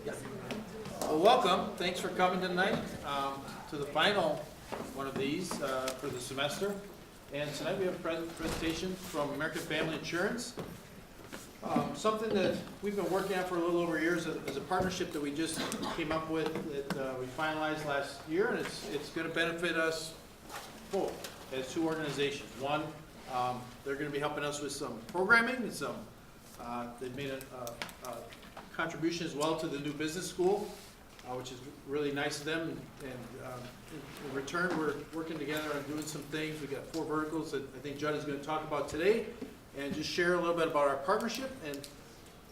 Well, welcome. Thanks for coming tonight to the final one of these for the semester. And tonight we have a presentation from American Family Insurance. Something that we've been working on for a little over a year is a partnership that we just came up with that we finalized last year, and it's going to benefit us both as two organizations. One, they're going to be helping us with some programming and some. They've made a contribution as well to the new business school, which is really nice of them. And in return, we're working together on doing some things. We've got 4 verticals that I think Judd is going to talk about today, and just share a little bit about our partnership. And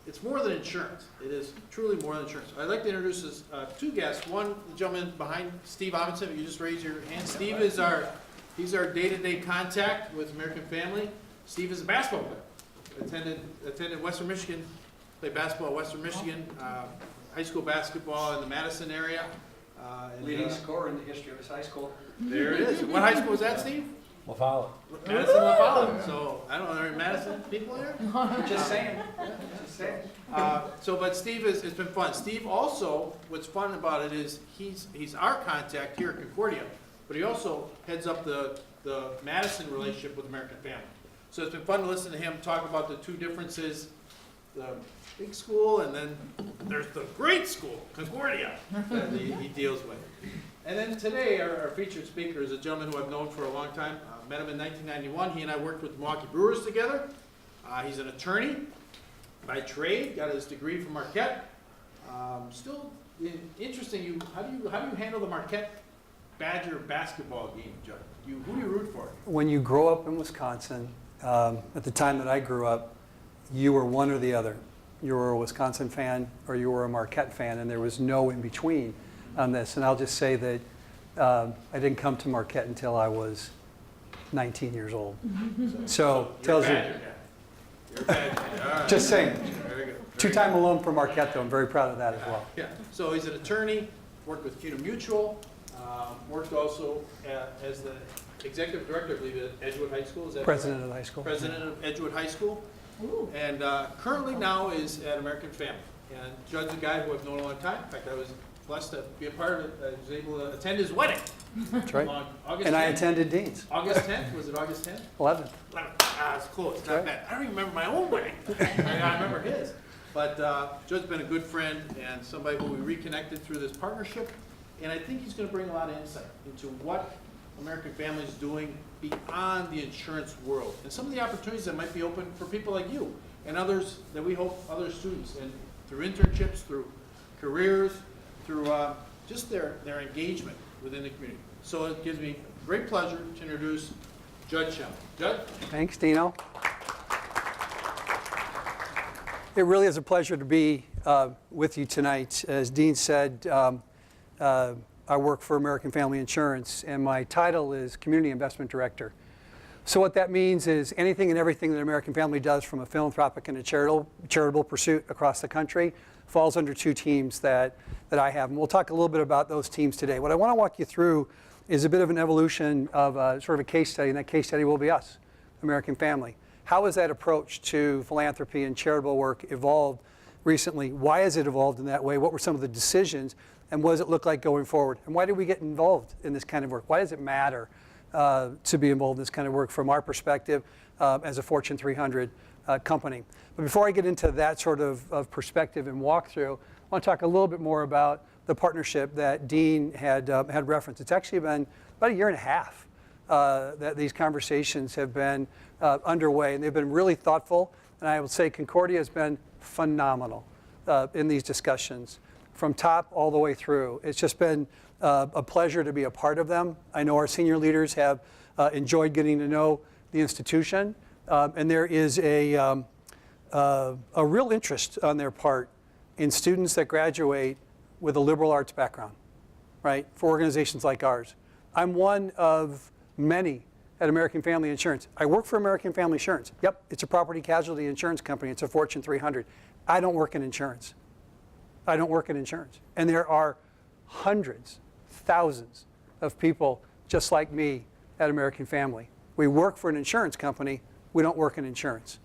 it's more than insurance. It is truly more than insurance. I'd like to introduce 2 guests. One, the gentleman behind Steve Robinson. If you just raise your hand. Steve is he's our day-to-day contact with American Family. Steve is a basketball player. Attended Western Michigan, played basketball at Western Michigan, high school basketball in the Madison area. Leading scorer in the history of his high school. There it is. What high school was that, Steve? LaFollette. Madison LaFollette. So I don't know, are there Madison people here? Just saying. Just saying. But Steve it's been fun. Steve also, what's fun about it is he's our contact here at Concordia, but he also heads up the Madison relationship with American Family. So it's been fun to listen to him talk about the 2 differences, the big school and then there's the great school, Concordia, that he deals with. And then today our featured speaker is a gentleman who I've known for a long time. Met him in 1991. He and I worked with Milwaukee Brewers together. He's an attorney by trade, got his degree from Marquette. Still interesting, how do you handle the Marquette Badger basketball game, Judd? Who do you root for? When you grow up in Wisconsin, at the time that I grew up, you were one or the other. You were a Wisconsin fan or you were a Marquette fan, and there was no in between on this. And I'll just say that I didn't come to Marquette until I was 19 years old. So tells you. You're a Badger fan. All right. Just saying. Very good. 2-time alum for Marquette, though. I'm very proud of that as well. Yeah. So he's an attorney, worked with CUNA Mutual, worked also as the executive director, I believe, at Edgewood High School. Is that President correct? of the high school. President of Edgewood High School. Ooh. And currently now is at American Family. And Judd's a guy who I've known a long time. In fact, I was blessed to be a part of it. I was able to attend his wedding. That's right. On August And 10th. I attended Dean's. August 10th? Was it August 10th? 11th. It's close. It's not bad. I don't even remember my own wedding. I remember his. But Judd's been a good friend and somebody who we reconnected through this partnership. And I think he's going to bring a lot of insight into what American Family is doing beyond the insurance world and some of the opportunities that might be open for people like you and others that we hope other students, and through internships, through careers, through just their engagement within the community. So it gives me great pleasure to introduce Judd Shell. Judd? Thanks, Dino. It really is a pleasure to be with you tonight. As Dean said, I work for American Family Insurance, and my title is Community Investment Director. So what that means is anything and everything that American Family does from a philanthropic and a charitable pursuit across the country falls under 2 teams that I have. And we'll talk a little bit about those teams today. What I want to walk you through is a bit of an evolution of sort of a case study, and that case study will be us, American Family. How has that approach to philanthropy and charitable work evolved recently? Why has it evolved in that way? What were some of the decisions? And what does it look like going forward? And why did we get involved in this kind of work? Why does it matter to be involved in this kind of work from our perspective as a Fortune 300 company? But before I get into that sort of perspective and walkthrough, I want to talk a little bit more about the partnership that Dean had referenced. It's actually been about a year and a half that these conversations have been underway, and they've been really thoughtful. And I would say Concordia has been phenomenal in these discussions, from top all the way through. It's just been a pleasure to be a part of them. I know our senior leaders have enjoyed getting to know the institution, and there is a real interest on their part in students that graduate with a liberal arts background, right, for organizations like ours. I'm one of many at American Family Insurance. I work for American Family Insurance. Yep, it's a property casualty insurance company. It's a Fortune 300. I don't work in insurance. I don't work in insurance. And there are hundreds, thousands of people just like me at American Family. We work for an insurance company. We don't work in insurance,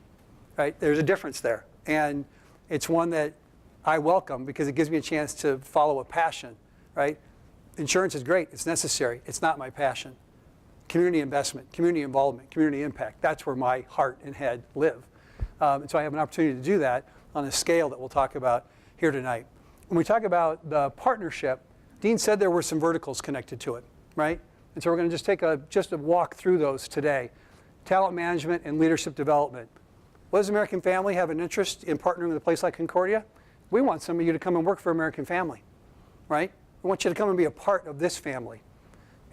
right? There's a difference there. And it's one that I welcome because it gives me a chance to follow a passion, right? Insurance is great. It's necessary. It's not my passion. Community investment, community involvement, community impact, that's where my heart and head live. And so I have an opportunity to do that on a scale that we'll talk about here tonight. When we talk about the partnership, Dean said there were some verticals connected to it, right? And so we're going to just take a walk through those today. Talent management and leadership development. What does American Family have an interest in partnering with a place like Concordia? We want some of you to come and work for American Family, right? We want you to come and be a part of this family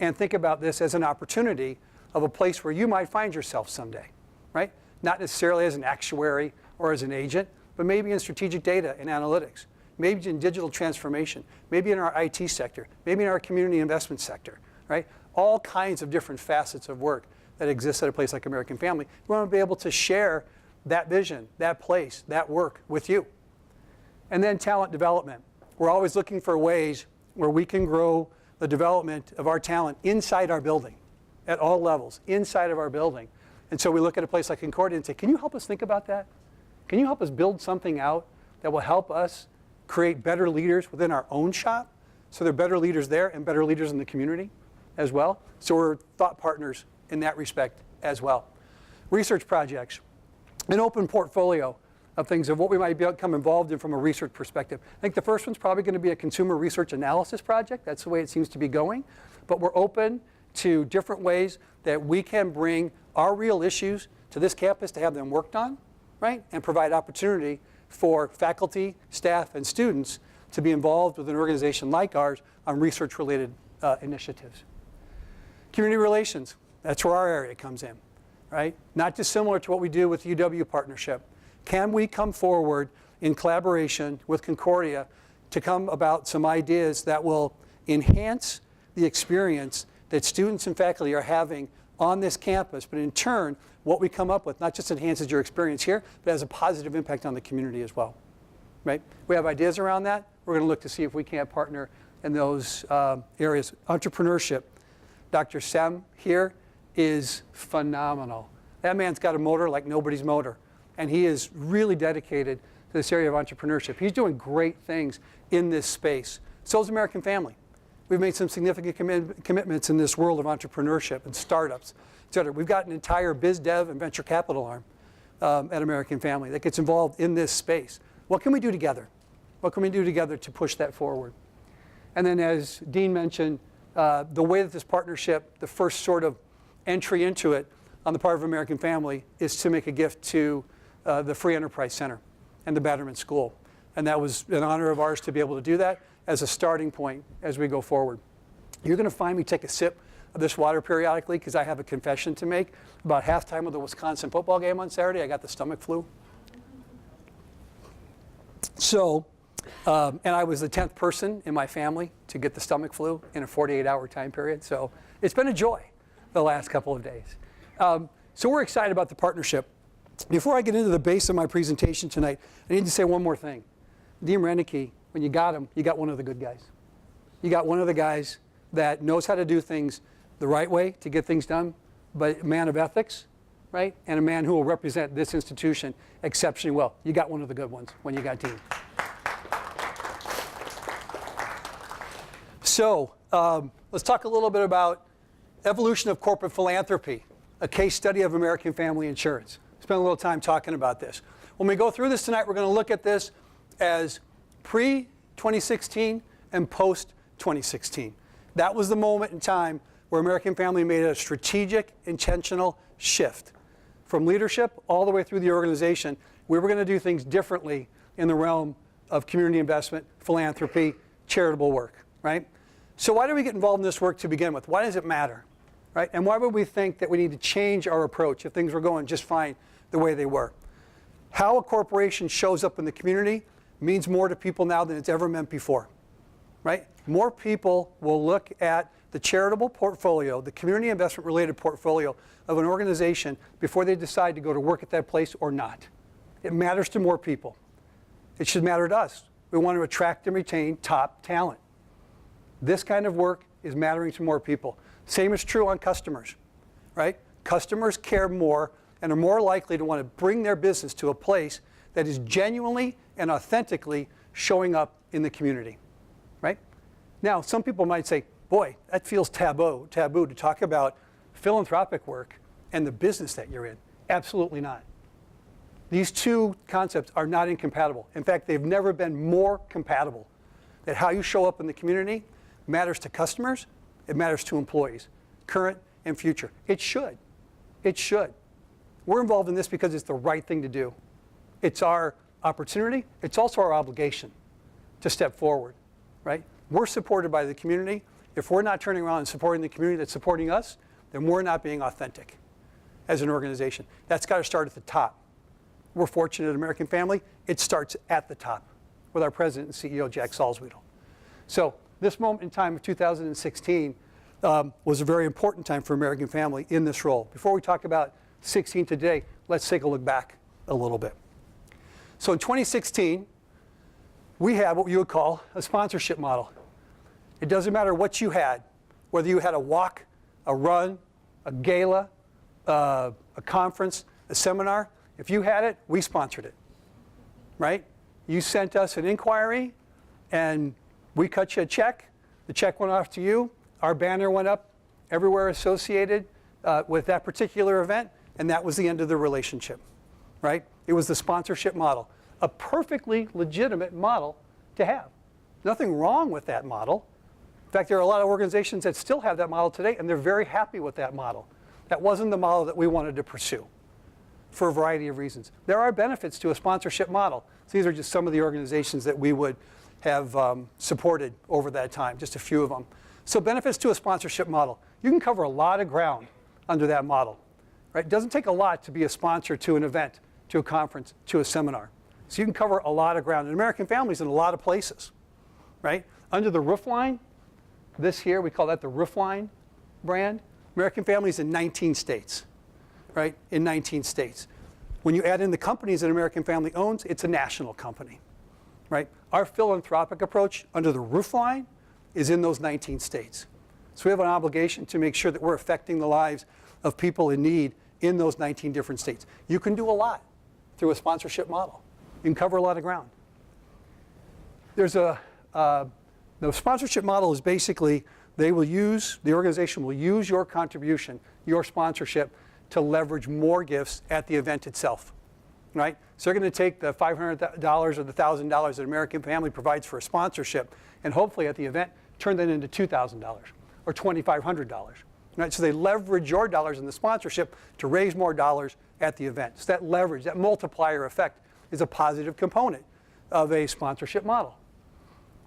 and think about this as an opportunity of a place where you might find yourself someday, right? Not necessarily as an actuary or as an agent, but maybe in strategic data and analytics, maybe in digital transformation, maybe in our IT sector, maybe in our community investment sector, right? All kinds of different facets of work that exists at a place like American Family. We want to be able to share that vision, that place, that work with you. And then talent development. We're always looking for ways where we can grow the development of our talent inside our building, at all levels, inside of our building. And so we look at a place like Concordia and say, can you help us think about that? Can you help us build something out that will help us create better leaders within our own shop? So there are better leaders there and better leaders in the community as well. So we're thought partners in that respect as well. Research projects, an open portfolio of things of what we might become involved in from a research perspective. I think the first one's probably going to be a consumer research analysis project. That's the way it seems to be going. But we're open to different ways that we can bring our real issues to this campus to have them worked on, right? And provide opportunity for faculty, staff, and students to be involved with an organization like ours on research-related initiatives. Community relations, that's where our area comes in, right? Not dissimilar to what we do with the UW partnership. Can we come forward in collaboration with Concordia to come about some ideas that will enhance the experience that students and faculty are having on this campus, but in turn, what we come up with not just enhances your experience here, but has a positive impact on the community as well, right? We have ideas around that. We're going to look to see if we can't partner in those areas. Entrepreneurship. Dr. Sem here is phenomenal. That man's got a motor like nobody's motor. And he is really dedicated to this area of entrepreneurship. He's doing great things in this space. So is American Family. We've made some significant commitments in this world of entrepreneurship and startups, et cetera. We've got an entire biz dev and venture capital arm at American Family that gets involved in this space. What can we do together? What can we do together to push that forward? And then as Dean mentioned, the way that this partnership, the first sort of entry into it on the part of American Family is to make a gift to the Free Enterprise Center and the Batterman School. And that was an honor of ours to be able to do that as a starting point as we go forward. You're going to find me take a sip of this water periodically because I have a confession to make. About halftime of the Wisconsin football game on Saturday, I got the stomach flu. So, and I was the 10th person in my family to get the stomach flu in a 48-hour time period. So it's been a joy the last couple of days. So we're excited about the partnership. Before I get into the base of my presentation tonight, I need to say one more thing. Dean Renicky, when you got him, you got one of the good guys. You got one of the guys that knows how to do things the right way to get things done, but a man of ethics, right? And a man who will represent this institution exceptionally well. You got one of the good ones when you got Dean. So let's talk a little bit about evolution of corporate philanthropy, a case study of American Family Insurance. Spend a little time talking about this. When we go through this tonight, we're going to look at this as pre-2016 and post-2016. That was the moment in time where American Family made a strategic, intentional shift. From leadership all the way through the organization, we were going to do things differently in the realm of community investment, philanthropy, charitable work, right? So why do we get involved in this work to begin with? Why does it matter, right? And why would we think that we need to change our approach if things were going just fine the way they were? How a corporation shows up in the community means more to people now than it's ever meant before, right? More people will look at the charitable portfolio, the community investment related portfolio of an organization before they decide to go to work at that place or not. It matters to more people. It should matter to us. We want to attract and retain top talent. This kind of work is mattering to more people. Same is true on customers, right? Customers care more and are more likely to want to bring their business to a place that is genuinely and authentically showing up in the community, right? Now, some people might say, boy, that feels taboo to talk about philanthropic work and the business that you're in. Absolutely not. These two concepts are not incompatible. In fact, they've never been more compatible. That how you show up in the community matters to customers, it matters to employees, current and future. It should. It should. We're involved in this because it's the right thing to do. It's our opportunity. It's also our obligation to step forward, right? We're supported by the community. If we're not turning around and supporting the community that's supporting us, then we're not being authentic as an organization. That's got to start at the top. We're fortunate at American Family. It starts at the top with our president and CEO, Jack Salzwedel. So this moment in time of 2016 was a very important time for American Family in this role. Before we talk about 16 today, let's take a look back a little bit. So in 2016, we had what you would call a sponsorship model. It doesn't matter what you had, whether you had a walk, a run, a gala, a conference, a seminar. If you had it, we sponsored it, right? You sent us an inquiry, and we cut you a check. The check went off to you. Our banner went up everywhere associated with that particular event, and that was the end of the relationship, right? It was the sponsorship model, a perfectly legitimate model to have. Nothing wrong with that model. In fact, there are a lot of organizations that still have that model today, and they're very happy with that model. That wasn't the model that we wanted to pursue for a variety of reasons. There are benefits to a sponsorship model. So these are just some of the organizations that we would have supported over that time, just a few of them. So benefits to a sponsorship model. You can cover a lot of ground under that model, right? It doesn't take a lot to be a sponsor to an event, to a conference, to a seminar. So you can cover a lot of ground. And American Family's in a lot of places, right? Under the roofline, this here, we call that the roofline brand. American Family's in 19 states, right? In 19 states. When you add in the companies that American Family owns, it's a national company, right? Our philanthropic approach under the roofline is in those 19 states. So we have an obligation to make sure that we're affecting the lives of people in need in those 19 different states. You can do a lot through a sponsorship model. You can cover a lot of ground. There's the sponsorship model is basically, the organization will use your contribution, your sponsorship, to leverage more gifts at the event itself, right? So they're going to take the $500 or the $1,000 that American Family provides for a sponsorship, and hopefully at the event, turn that into $2,000 or $2,500, right? So they leverage your dollars in the sponsorship to raise more dollars at the event. So that leverage, that multiplier effect, is a positive component of a sponsorship model.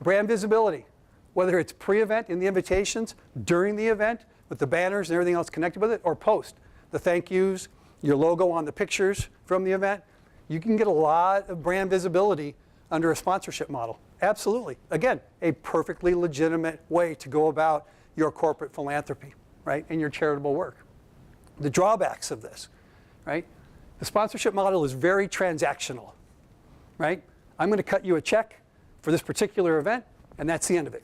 Brand visibility, whether it's pre-event in the invitations, during the event, with the banners and everything else connected with it, or post, the thank yous, your logo on the pictures from the event. You can get a lot of brand visibility under a sponsorship model. Absolutely. Again, a perfectly legitimate way to go about your corporate philanthropy, right, and your charitable work. The drawbacks of this, right? The sponsorship model is very transactional, right? I'm going to cut you a check for this particular event, and that's the end of it.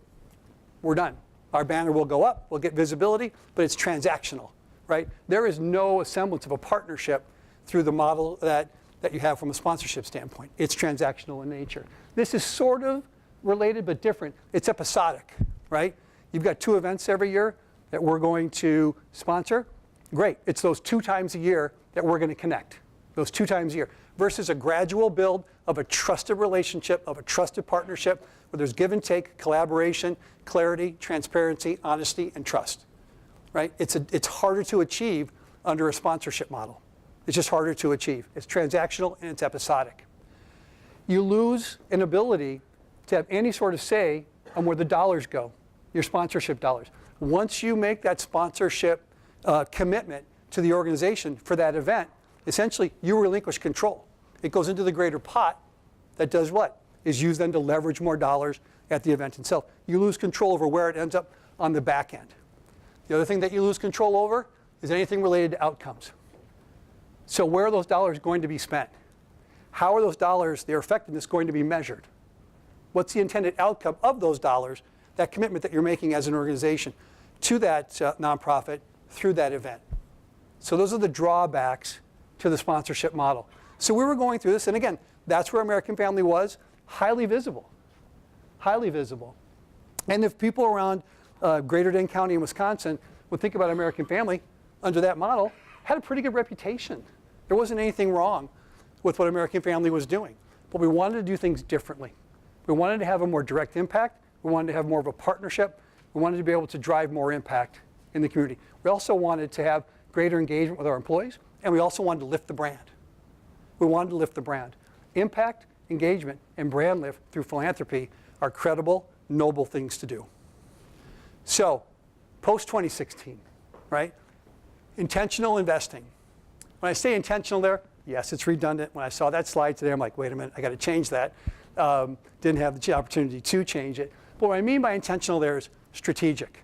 We're done. Our banner will go up, we'll get visibility, but it's transactional, right? There is no semblance of a partnership through the model that you have from a sponsorship standpoint. It's transactional in nature. This is sort of related but different. It's episodic, right? You've got 2 events every year that we're going to sponsor. Great. It's those 2 times a year that we're going to connect. Those 2 times a year. Versus a gradual build of a trusted relationship, of a trusted partnership, where there's give and take, collaboration, clarity, transparency, honesty, and trust, right? It's harder to achieve under a sponsorship model. It's just harder to achieve. It's transactional and it's episodic. You lose an ability to have any sort of say on where the dollars go, your sponsorship dollars. Once you make that sponsorship commitment to the organization for that event, essentially you relinquish control. It goes into the greater pot that does what? Is used then to leverage more dollars at the event itself. You lose control over where it ends up on the back end. The other thing that you lose control over is anything related to outcomes. So where are those dollars going to be spent? How are those dollars, their effectiveness, going to be measured? What's the intended outcome of those dollars, that commitment that you're making as an organization to that nonprofit through that event? So those are the drawbacks to the sponsorship model. So we were going through this, and again, that's where American Family was highly visible, highly visible. And if people around greater Dane County in Wisconsin would think about American Family under that model, had a pretty good reputation. There wasn't anything wrong with what American Family was doing. But we wanted to do things differently. We wanted to have a more direct impact. We wanted to have more of a partnership. We wanted to be able to drive more impact in the community. We also wanted to have greater engagement with our employees, and we also wanted to lift the brand. We wanted to lift the brand. Impact, engagement, and brand lift through philanthropy are credible, noble things to do. So, post-2016, right? Intentional investing. When I say intentional there, yes, it's redundant. When I saw that slide today, I'm like, wait a minute, I got to change that. Didn't have the opportunity to change it. But what I mean by intentional there is strategic,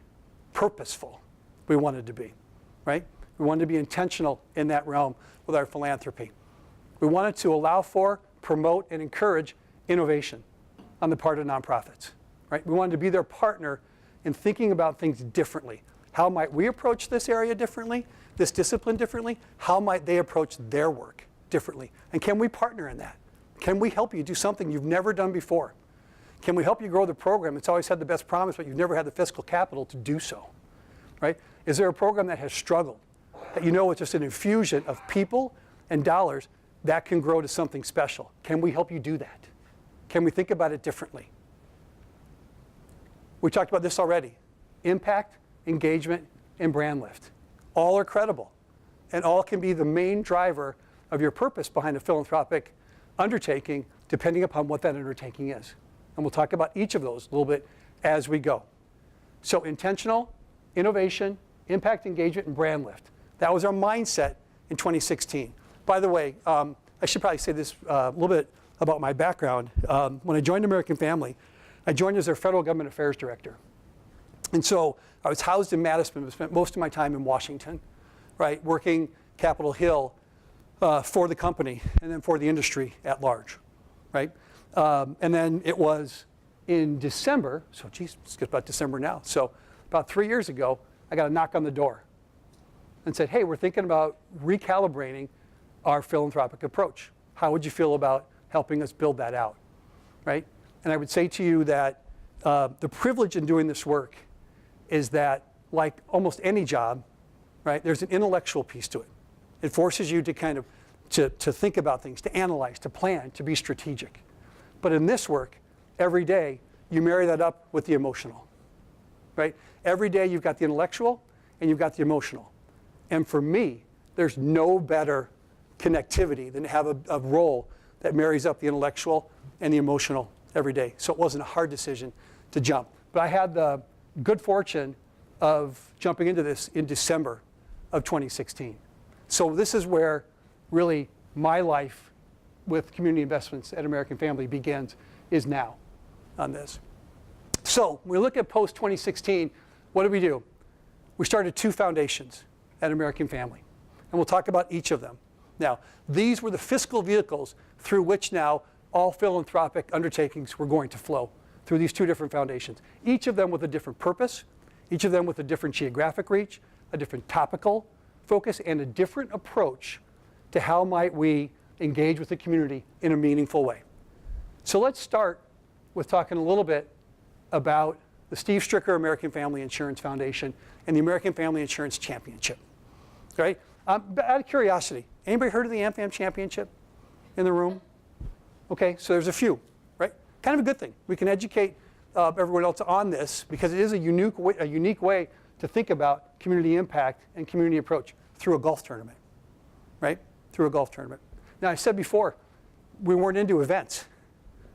purposeful. We wanted to be, right? We wanted to be intentional in that realm with our philanthropy. We wanted to allow for, promote, and encourage innovation on the part of nonprofits, right? We wanted to be their partner in thinking about things differently. How might we approach this area differently, this discipline differently? How might they approach their work differently? And can we partner in that? Can we help you do something you've never done before? Can we help you grow the program? It's always had the best promise, but you've never had the fiscal capital to do so, right? Is there a program that has struggled, that you know with just an infusion of people and dollars that can grow to something special? Can we help you do that? Can we think about it differently? We talked about this already. Impact, engagement, and brand lift. All are credible, and all can be the main driver of your purpose behind a philanthropic undertaking, depending upon what that undertaking is. And we'll talk about each of those a little bit as we go. So intentional, innovation, impact, engagement, and brand lift. That was our mindset in 2016. By the way, I should probably say this a little bit about my background. When I joined American Family, I joined as their federal government affairs director. And so I was housed in Madison, but spent most of my time in Washington, right, working Capitol Hill for the company and then for the industry at large, right? And then it was in December, so geez, it's about December now. So about 3 years ago, I got a knock on the door and said, hey, we're thinking about recalibrating our philanthropic approach. How would you feel about helping us build that out, right? And I would say to you that the privilege in doing this work is that, like almost any job, right, there's an intellectual piece to it. It forces you to kind of to think about things, to analyze, to plan, to be strategic. But in this work, every day, you marry that up with the emotional, right? Every day you've got the intellectual and you've got the emotional. And for me, there's no better connectivity than to have a role that marries up the intellectual and the emotional every day. So it wasn't a hard decision to jump. But I had the good fortune of jumping into this in December of 2016. So this is where really my life with community investments at American Family begins, is now on this. So when we look at post-2016, what did we do? We started 2 foundations at American Family, and we'll talk about each of them. Now, these were the fiscal vehicles through which now all philanthropic undertakings were going to flow through these 2 different foundations, each of them with a different purpose, each of them with a different geographic reach, a different topical focus, and a different approach to how might we engage with the community in a meaningful way. So let's start with talking a little bit about the Steve Stricker American Family Insurance Foundation and the American Family Insurance Championship. Okay? Out of curiosity, anybody heard of the AmFam Championship in the room? Okay, so there's a few, right? Kind of a good thing. We can educate everyone else on this because it is a unique way to think about community impact and community approach through a golf tournament, right? Through a golf tournament. Now, I said before, we weren't into events.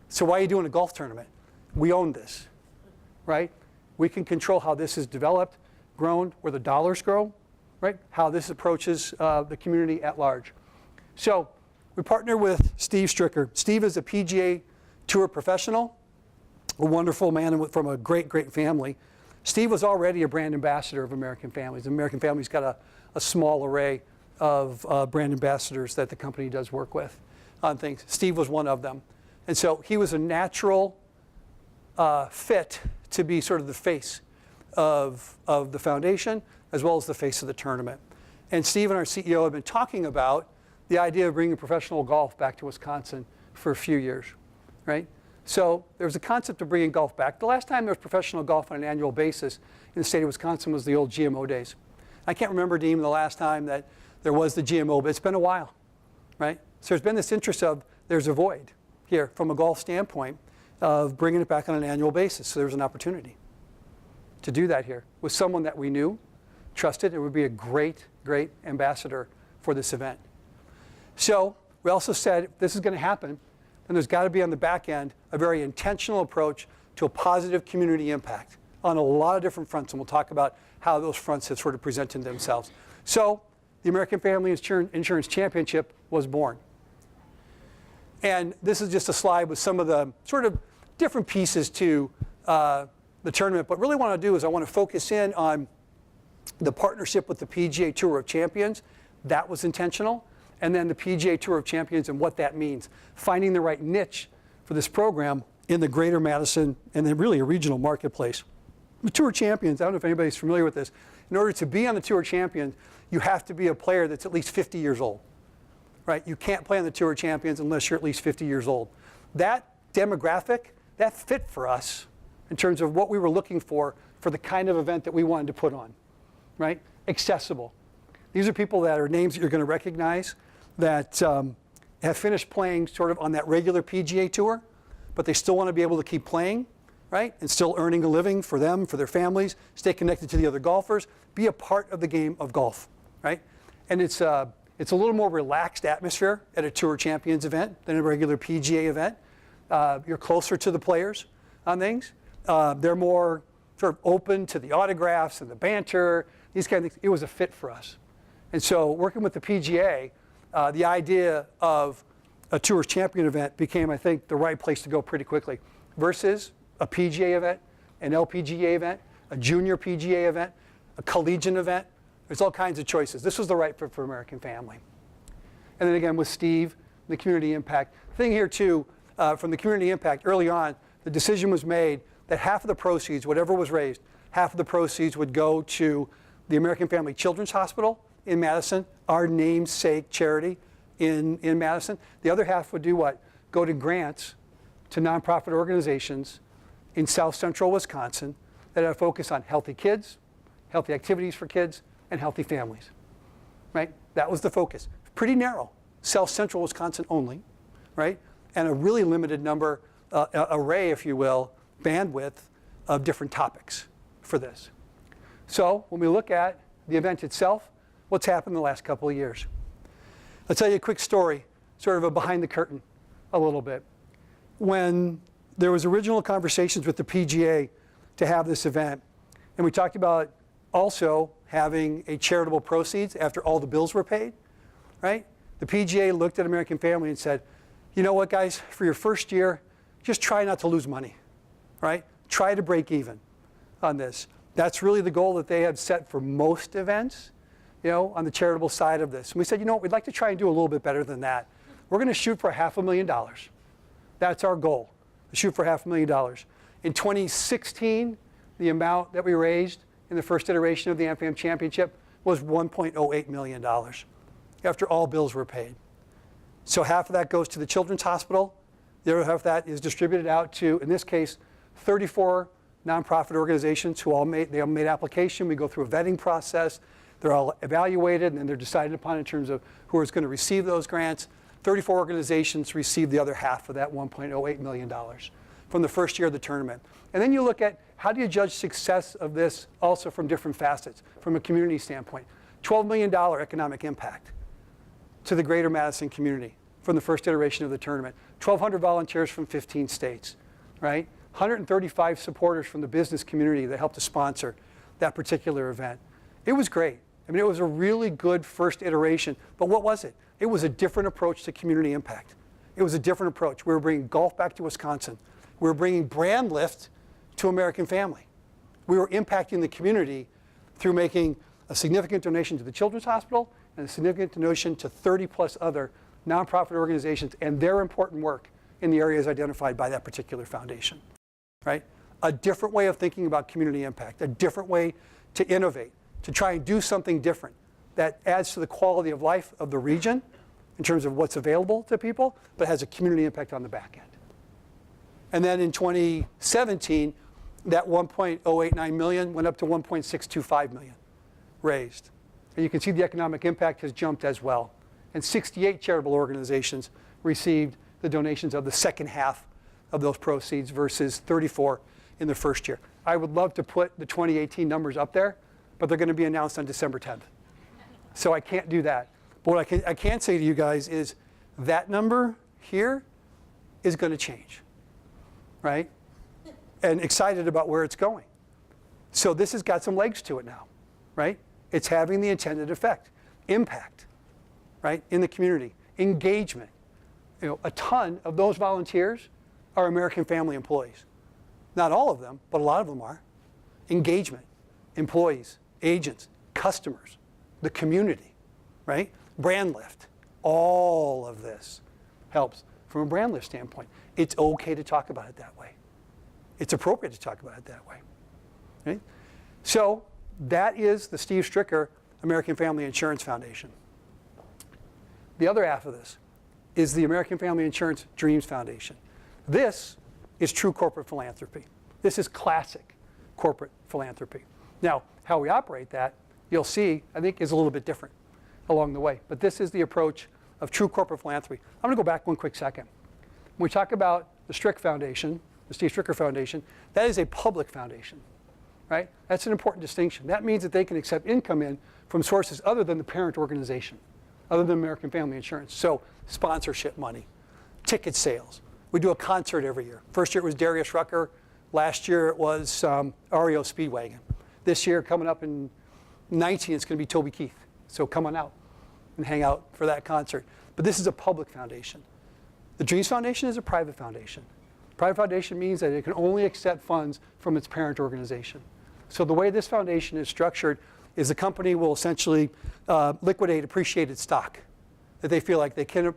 So why are you doing a golf tournament? We own this, right? We can control how this is developed, grown, where the dollars grow, right? How this approaches the community at large. So we partner with Steve Stricker. Steve is a PGA Tour professional, a wonderful man from a great, great family. Steve was already a brand ambassador of American Families. American Families got a small array of brand ambassadors that the company does work with on things. Steve was one of them. And so he was a natural fit to be sort of the face of the foundation as well as the face of the tournament. And Steve and our CEO have been talking about the idea of bringing professional golf back to Wisconsin for a few years, right? So there was a concept of bringing golf back. The last time there was professional golf on an annual basis in the state of Wisconsin was the old GMO days. I can't remember, Dean, the last time that there was the GMO, but it's been a while, right? So there's been this interest of there's a void here from a golf standpoint of bringing it back on an annual basis. So there was an opportunity to do that here with someone that we knew, trusted, and would be a great, great ambassador for this event. So we also said if this is going to happen, then there's got to be on the back end a very intentional approach to a positive community impact on a lot of different fronts, and we'll talk about how those fronts have sort of presented themselves. So the American Family Insurance Championship was born. And this is just a slide with some of the sort of different pieces to the tournament. But really what I want to do is I want to focus in on the partnership with the PGA Tour of Champions. That was intentional. And then the PGA Tour of Champions and what that means. Finding the right niche for this program in the greater Madison and then really a regional marketplace. The Tour of Champions, I don't know if anybody's familiar with this. In order to be on the Tour of Champions, you have to be a player that's at least 50 years old. Right? You can't play on the Tour of Champions unless you're at least 50 years old. That demographic, that fit for us in terms of what we were looking for the kind of event that we wanted to put on. Right? Accessible. These are people that are names that you're going to recognize that have finished playing sort of on that regular PGA Tour, but they still want to be able to keep playing, right? And still earning a living for them, for their families, stay connected to the other golfers, be a part of the game of golf, right? And it's a little more relaxed atmosphere at a Tour Champions event than a regular PGA event. You're closer to the players on things. They're more sort of open to the autographs and the banter, these kind of things. It was a fit for us. And so working with the PGA, the idea of a Tour Champion event became, I think, the right place to go pretty quickly versus a PGA event, an LPGA event, a junior PGA event, a collegiate event. There's all kinds of choices. This was the right fit for American Family. And then again with Steve, the community impact. The thing here too, from the community impact, early on, the decision was made that half of the proceeds, whatever was raised, half of the proceeds would go to the American Family Children's Hospital in Madison, our namesake charity in Madison. The other half would do what? Go to grants to nonprofit organizations in South Central Wisconsin that have focus on healthy kids, healthy activities for kids, and healthy families, right? That was the focus. Pretty narrow, South Central Wisconsin only, right? And a really limited number, array, if you will, bandwidth of different topics for this. So when we look at the event itself, what's happened in the last couple of years? I'll tell you a quick story, sort of a behind the curtain a little bit. When there was original conversations with the PGA to have this event, and we talked about also having a charitable proceeds after all the bills were paid, right? The PGA looked at American Family and said, you know what, guys, for your first year, just try not to lose money, right? Try to break even on this. That's really the goal that they have set for most events, you know, on the charitable side of this. And we said, you know what, we'd like to try and do a little bit better than that. We're going to shoot for $500,000. That's our goal, to shoot for $500,000. In 2016, the amount that we raised in the first iteration of the AmFam Championship was $1.08 million after all bills were paid. So half of that goes to the Children's Hospital. The other half of that is distributed out to, in this case, 34 nonprofit organizations who all made application. We go through a vetting process. They're all evaluated, and then they're decided upon in terms of who is going to receive those grants. 34 organizations received the other half of that $1.08 million from the first year of the tournament. And then you look at how do you judge success of this also from different facets, from a community standpoint. $12 million economic impact to the greater Madison community from the first iteration of the tournament. 1,200 volunteers from 15 states, right? 135 supporters from the business community that helped to sponsor that particular event. It was great. I mean, it was a really good first iteration, but what was it? It was a different approach to community impact. It was a different approach. We were bringing golf back to Wisconsin. We were bringing brand lift to American Family. We were impacting the community through making a significant donation to the Children's Hospital and a significant donation to 30 plus other nonprofit organizations and their important work in the areas identified by that particular foundation, right? A different way of thinking about community impact, a different way to innovate, to try and do something different that adds to the quality of life of the region in terms of what's available to people, but has a community impact on the back end. And then in 2017, that 1.089 million went up to 1.625 million raised. And you can see the economic impact has jumped as well. And 68 charitable organizations received the donations of the second half of those proceeds versus 34 in the first year. I would love to put the 2018 numbers up there, but they're going to be announced on December 10th. So I can't do that. But what I can say to you guys is that number here is going to change, right? And excited about where it's going. So this has got some legs to it now, right? It's having the intended effect, impact, right, in the community, engagement. You know, a ton of those volunteers are American Family employees. Not all of them, but a lot of them are. Engagement, employees, agents, customers, the community, right? Brand lift, all of this helps from a brand lift standpoint. It's okay to talk about it that way. It's appropriate to talk about it that way, right? So that is the Steve Stricker American Family Insurance Foundation. The other half of this is the American Family Insurance Dreams Foundation. This is true corporate philanthropy. This is classic corporate philanthropy. Now, how we operate that, you'll see, I think, is a little bit different along the way. But this is the approach of true corporate philanthropy. I'm going to go back one quick second. When we talk about the Strick Foundation, the Steve Stricker Foundation, that is a public foundation, right? That's an important distinction. That means that they can accept income in from sources other than the parent organization, other than American Family Insurance. So sponsorship money, ticket sales. We do a concert every year. First year it was Darius Rucker. Last year it was REO Speedwagon. This year, coming up in 19, it's going to be Toby Keith. So come on out and hang out for that concert. But this is a public foundation. The Dreams Foundation is a private foundation. Private foundation means that it can only accept funds from its parent organization. So the way this foundation is structured is the company will essentially liquidate appreciated stock that they feel like they can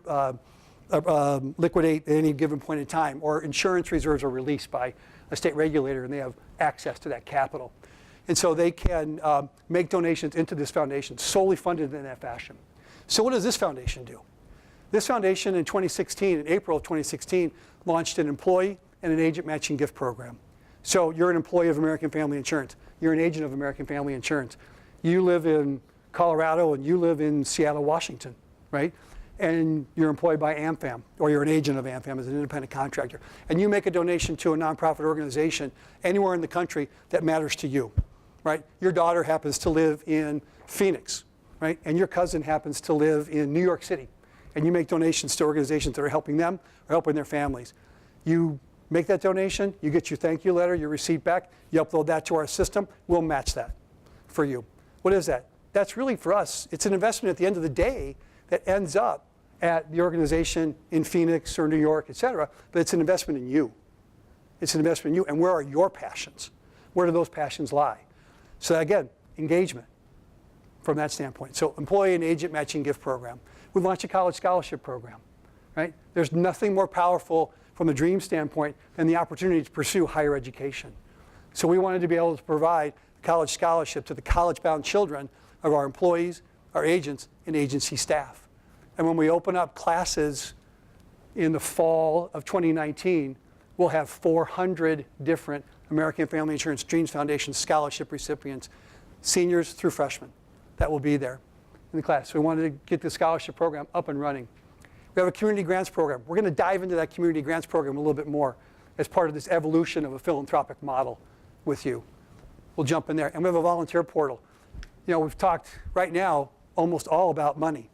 liquidate at any given point in time, or insurance reserves are released by a state regulator and they have access to that capital. And so they can make donations into this foundation, solely funded in that fashion. So what does this foundation do? This foundation in 2016, in April of 2016, launched an employee and an agent matching gift program. So you're an employee of American Family Insurance. You're an agent of American Family Insurance. You live in Colorado and you live in Seattle, Washington, right? And you're employed by AmFam, or you're an agent of AmFam as an independent contractor. And you make a donation to a nonprofit organization anywhere in the country that matters to you, right? Your daughter happens to live in Phoenix, right? And your cousin happens to live in New York City. And you make donations to organizations that are helping them or helping their families. You make that donation, you get your thank you letter, your receipt back, you upload that to our system, we'll match that for you. What is that? That's really, for us, it's an investment at the end of the day that ends up at the organization in Phoenix or New York, et cetera, but it's an investment in you. It's an investment in you, and where are your passions? Where do those passions lie? So again, engagement from that standpoint. So employee and agent matching gift program. We've launched a college scholarship program, right? There's nothing more powerful from a dream standpoint than the opportunity to pursue higher education. So we wanted to be able to provide a college scholarship to the college-bound children of our employees, our agents, and agency staff. And when we open up classes in the fall of 2019, we'll have 400 different American Family Insurance Dreams Foundation scholarship recipients, seniors through freshmen, that will be there in the class. So we wanted to get the scholarship program up and running. We have a community grants program. We're going to dive into that community grants program a little bit more as part of this evolution of a philanthropic model with you. We'll jump in there. And we have a volunteer portal. You know, we've talked right now almost all about money,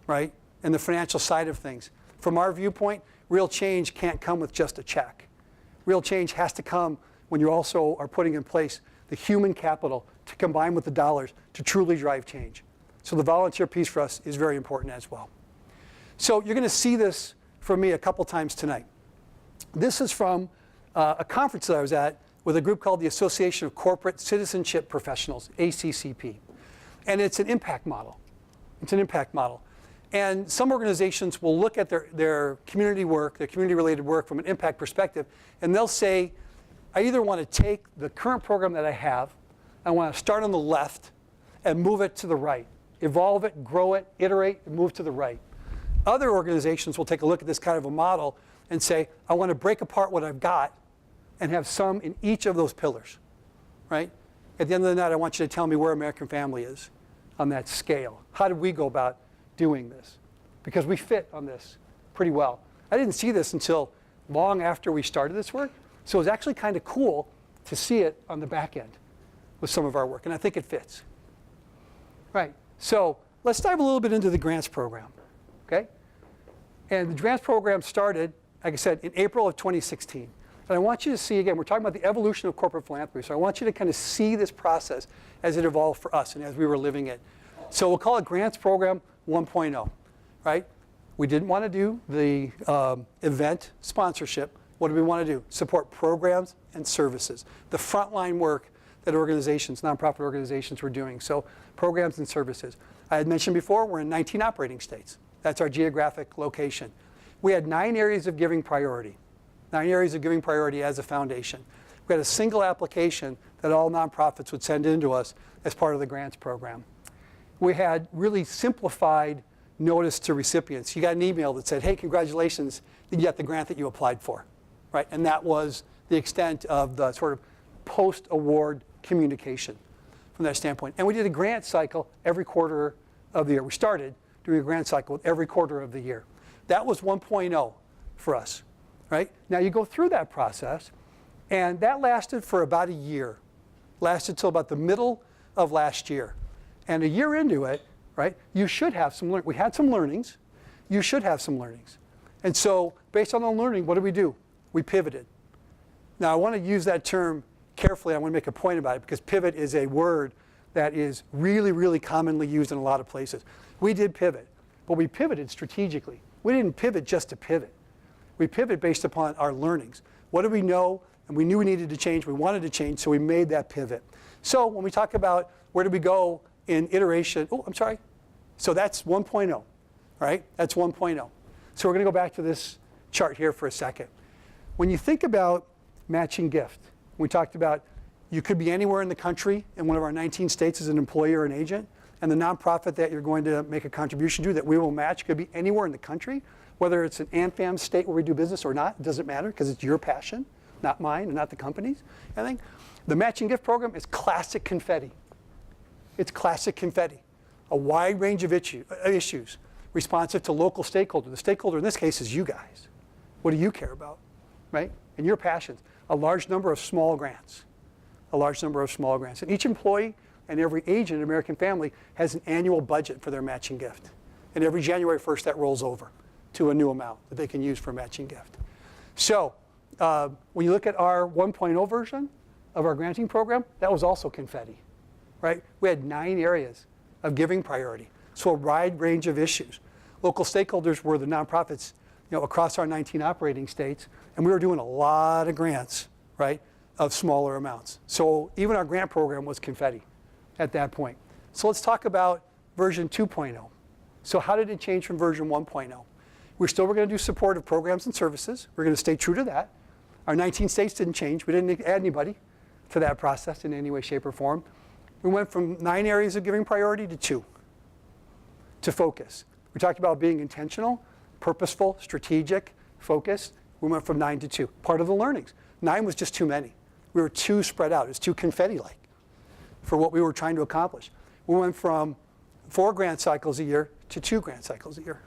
right? And the financial side of things. From our viewpoint, real change can't come with just a check. Real change has to come when you also are putting in place the human capital to combine with the dollars to truly drive change. So the volunteer piece for us is very important as well. So you're going to see this from me a couple times tonight. This is from a conference that I was at with a group called the Association of Corporate Citizenship Professionals, ACCP. And it's an impact model. It's an impact model. And some organizations will look at their community work, their community-related work from an impact perspective, and they'll say, I either want to take the current program that I have, I want to start on the left and move it to the right. Evolve it, grow it, iterate, and move to the right. Other organizations will take a look at this kind of a model and say, I want to break apart what I've got and have some in each of those pillars, right? At the end of the night, I want you to tell me where American Family is on that scale. How did we go about doing this? Because we fit on this pretty well. I didn't see this until long after we started this work, so it was actually kind of cool to see it on the back end with some of our work, and I think it fits. Right, so let's dive a little bit into the grants program, okay? And the grants program started, like I said, in April of 2016. And I want you to see, again, we're talking about the evolution of corporate philanthropy, so I want you to kind of see this process as it evolved for us and as we were living it. So we'll call it Grants Program 1.0, right? We didn't want to do the event sponsorship. What do we want to do? Support programs and services, the frontline work that organizations, nonprofit organizations were doing. So programs and services. I had mentioned before, we're in 19 operating states. That's our geographic location. We had 9 areas of giving priority. 9 areas of giving priority as a foundation. We had a single application that all nonprofits would send in to us as part of the grants program. We had really simplified notice to recipients. You got an email that said, hey, congratulations, you get the grant that you applied for, right? And that was the extent of the sort of post-award communication from that standpoint. And we did a grant cycle every quarter of the year. We started doing a grant cycle every quarter of the year. That was 1.0 for us, right? Now you go through that process, and that lasted for about a year. Lasted till about the middle of last year. And a year into it, right, you should have some learning. We had some learnings. You should have some learnings. And so based on the learning, what did we do? We pivoted. Now I want to use that term carefully. I want to make a point about it because pivot is a word that is really, really commonly used in a lot of places. We did pivot, but we pivoted strategically. We didn't pivot just to pivot. We pivot based upon our learnings. What did we know? And we knew we needed to change. We wanted to change, so we made that pivot. So when we talk about where did we go in iteration, so that's 1.0, right? That's 1.0. So we're going to go back to this chart here for a second. When you think about matching gift, we talked about you could be anywhere in the country in one of our 19 states as an employee or an agent, and the nonprofit that you're going to make a contribution to that we will match could be anywhere in the country, whether it's an ANFAM state where we do business or not, it doesn't matter because it's your passion, not mine and not the company's. I think the matching gift program is classic confetti. It's classic confetti. A wide range of issues responsive to local stakeholders. The stakeholder in this case is you guys. What do you care about, right? And your passions. A large number of small grants. A large number of small grants. And each employee and every agent in American Family has an annual budget for their matching gift. And every January 1st, that rolls over to a new amount that they can use for a matching gift. So when you look at our 1.0 version of our granting program, that was also confetti, right? We had 9 areas of giving priority. So a wide range of issues. Local stakeholders were the nonprofits, across our 19 operating states, and we were doing a lot of grants, right, of smaller amounts. So even our grant program was confetti at that point. So let's talk about version 2.0. So how did it change from version 1.0? We're going to do supportive programs and services. We're going to stay true to that. Our 19 states didn't change. We didn't add anybody to that process in any way, shape, or form. We went from 9 areas of giving priority to 2, to focus. We talked about being intentional, purposeful, strategic, focused. We went from 9 to 2. Part of the learnings. 9 was just too many. We were too spread out. It was too confetti-like for what we were trying to accomplish. We went from 4 grant cycles a year to 2 grant cycles a year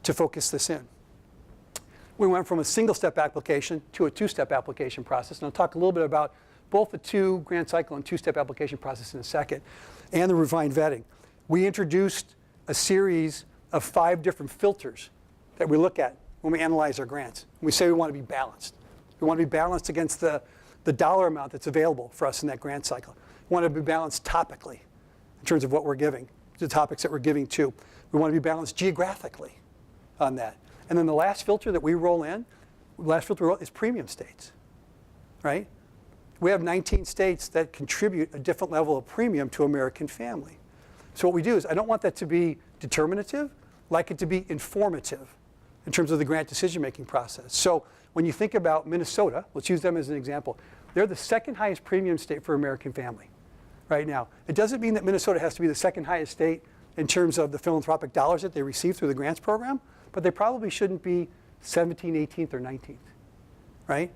to focus this in. We went from a single-step application to a 2-step application process. And I'll talk a little bit about both the 2 grant cycle and 2-step application process in a second, and the refined vetting. We introduced a series of 5 different filters that we look at when we analyze our grants. We say we want to be balanced. We want to be balanced against the dollar amount that's available for us in that grant cycle. We want to be balanced topically in terms of what we're giving, the topics that we're giving to. We want to be balanced geographically on that. And then the last filter that we roll in, is premium states, right? We have 19 states that contribute a different level of premium to American Family. So what we do is, I don't want that to be determinative, I'd like it to be informative in terms of the grant decision-making process. So when you think about Minnesota, let's use them as an example. They're the 2nd highest premium state for American Family right now. It doesn't mean that Minnesota has to be the 2nd highest state in terms of the philanthropic dollars that they receive through the grants program, but they probably shouldn't be 17th, 18th, or 19th, right?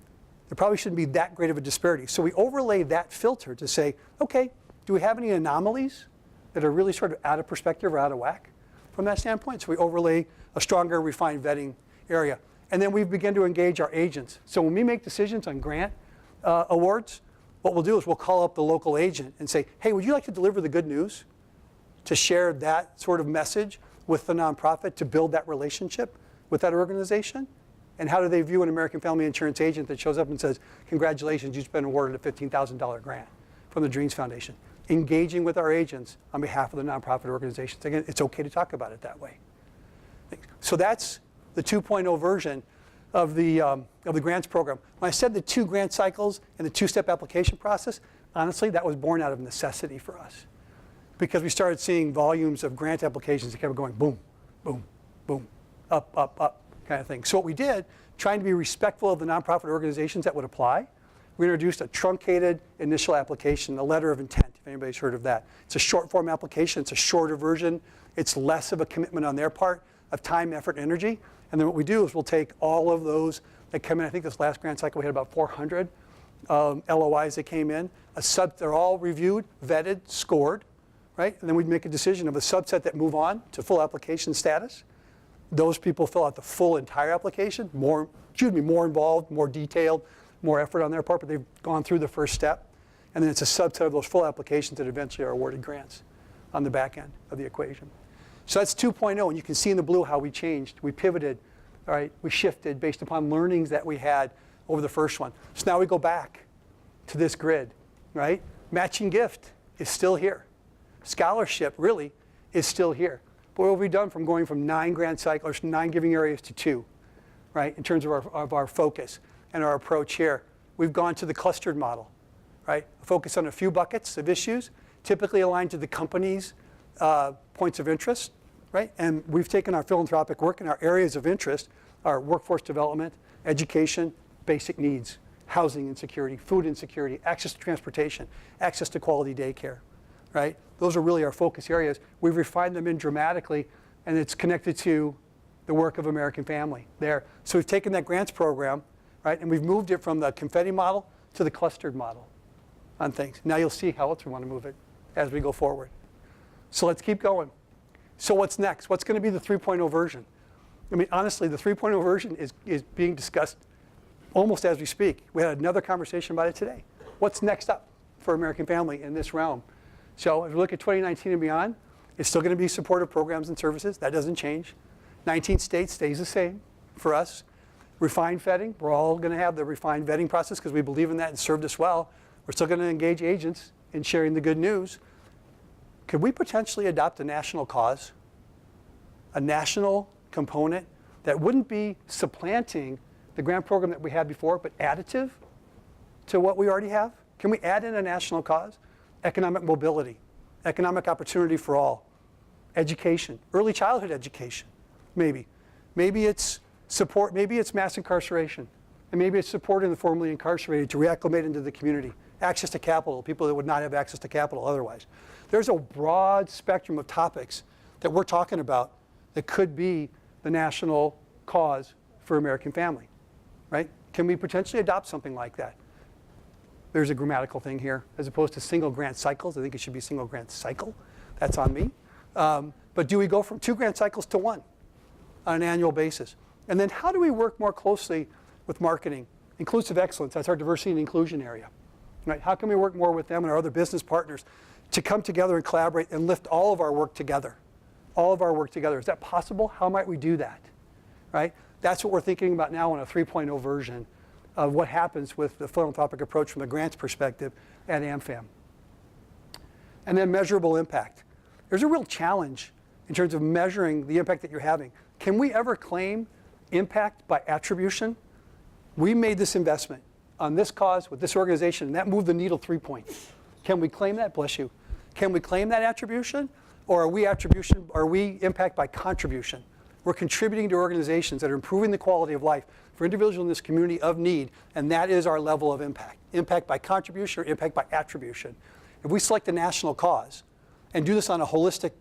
There probably shouldn't be that great of a disparity. So we overlay that filter to say, okay, do we have any anomalies that are really sort of out of perspective or out of whack from that standpoint? So we overlay a stronger refined vetting area. And then we begin to engage our agents. So when we make decisions on grant awards, what we'll do is we'll call up the local agent and say, hey, would you like to deliver the good news? To share that sort of message with the nonprofit to build that relationship with that organization? And how do they view an American Family Insurance agent that shows up and says, congratulations, you've been awarded a $15,000 grant from the Dreams Foundation? Engaging with our agents on behalf of the nonprofit organizations. Again, it's okay to talk about it that way. So that's the 2.0 version of the grants program. When I said the 2 grant cycles and the 2-step application process, honestly, that was born out of necessity for us. Because we started seeing volumes of grant applications that kept going boom, boom, boom, up, up, kind of thing. So what we did, trying to be respectful of the nonprofit organizations that would apply, we introduced a truncated initial application, a letter of intent, if anybody's heard of that. It's a short form application. It's a shorter version. It's less of a commitment on their part of time, effort, and energy. And then what we do is we'll take all of those that come in. I think this last grant cycle we had about 400 LOIs that came in. They're all reviewed, vetted, scored, right? And then we'd make a decision of a subset that move on to full application status. Those people fill out the full entire application, more involved, more detailed, more effort on their part, but they've gone through the first step. And then it's a subset of those full applications that eventually are awarded grants on the back end of the equation. So that's 2.0, and you can see in the blue how we changed. We pivoted, all right? We shifted based upon learnings that we had over the first one. So now we go back to this grid, right? Matching gift is still here. Scholarship really is still here. But what have we done from going from 9 grant cycles, 9 giving areas to 2, right? In terms of our focus and our approach here. We've gone to the clustered model, right? Focus on a few buckets of issues, typically aligned to the company's points of interest, right? And we've taken our philanthropic work in our areas of interest, our workforce development, education, basic needs, housing insecurity, food insecurity, access to transportation, access to quality daycare, right? Those are really our focus areas. We've refined them in dramatically, and it's connected to the work of American Family there. So we've taken that grants program, right, and we've moved it from the confetti model to the clustered model on things. Now you'll see how else we want to move it as we go forward. So let's keep going. So what's next? What's going to be the 3.0 version? I mean, honestly, the 3.0 version is being discussed almost as we speak. We had another conversation about it today. What's next up for American Family in this realm? So as we look at 2019 and beyond, it's still going to be supportive programs and services. That doesn't change. 19 states stays the same for us. Refined vetting, we're all going to have the refined vetting process because we believe in that and served us well. We're still going to engage agents in sharing the good news. Could we potentially adopt a national cause, a national component that wouldn't be supplanting the grant program that we had before, but additive to what we already have? Can we add in a national cause? Economic mobility, economic opportunity for all, education, early childhood education, maybe. Maybe it's support, maybe it's mass incarceration, and maybe it's supporting the formerly incarcerated to reacclimate into the community, access to capital, people that would not have access to capital otherwise. There's a broad spectrum of topics that we're talking about that could be the national cause for American Family, right? Can we potentially adopt something like that? There's a grammatical thing here. As opposed to single grant cycles, I think it should be single grant cycle. That's on me. But do we go from 2 grant cycles to 1 on an annual basis? And then how do we work more closely with marketing? Inclusive excellence, that's our diversity and inclusion area. Right? How can we work more with them and our other business partners to come together and collaborate and lift all of our work together? All of our work together. Is that possible? How might we do that? Right? That's what we're thinking about now in a 3.0 version of what happens with the philanthropic approach from the grants perspective at AmFam. And then measurable impact. There's a real challenge in terms of measuring the impact that you're having. Can we ever claim impact by attribution? We made this investment on this cause with this organization, and that moved the needle 3 points. Can we claim that? Bless you. Can we claim that attribution? Or are we impact by contribution? We're contributing to organizations that are improving the quality of life for individuals in this community of need, and that is our level of impact. Impact by contribution or impact by attribution. If we select a national cause and do this on a holistic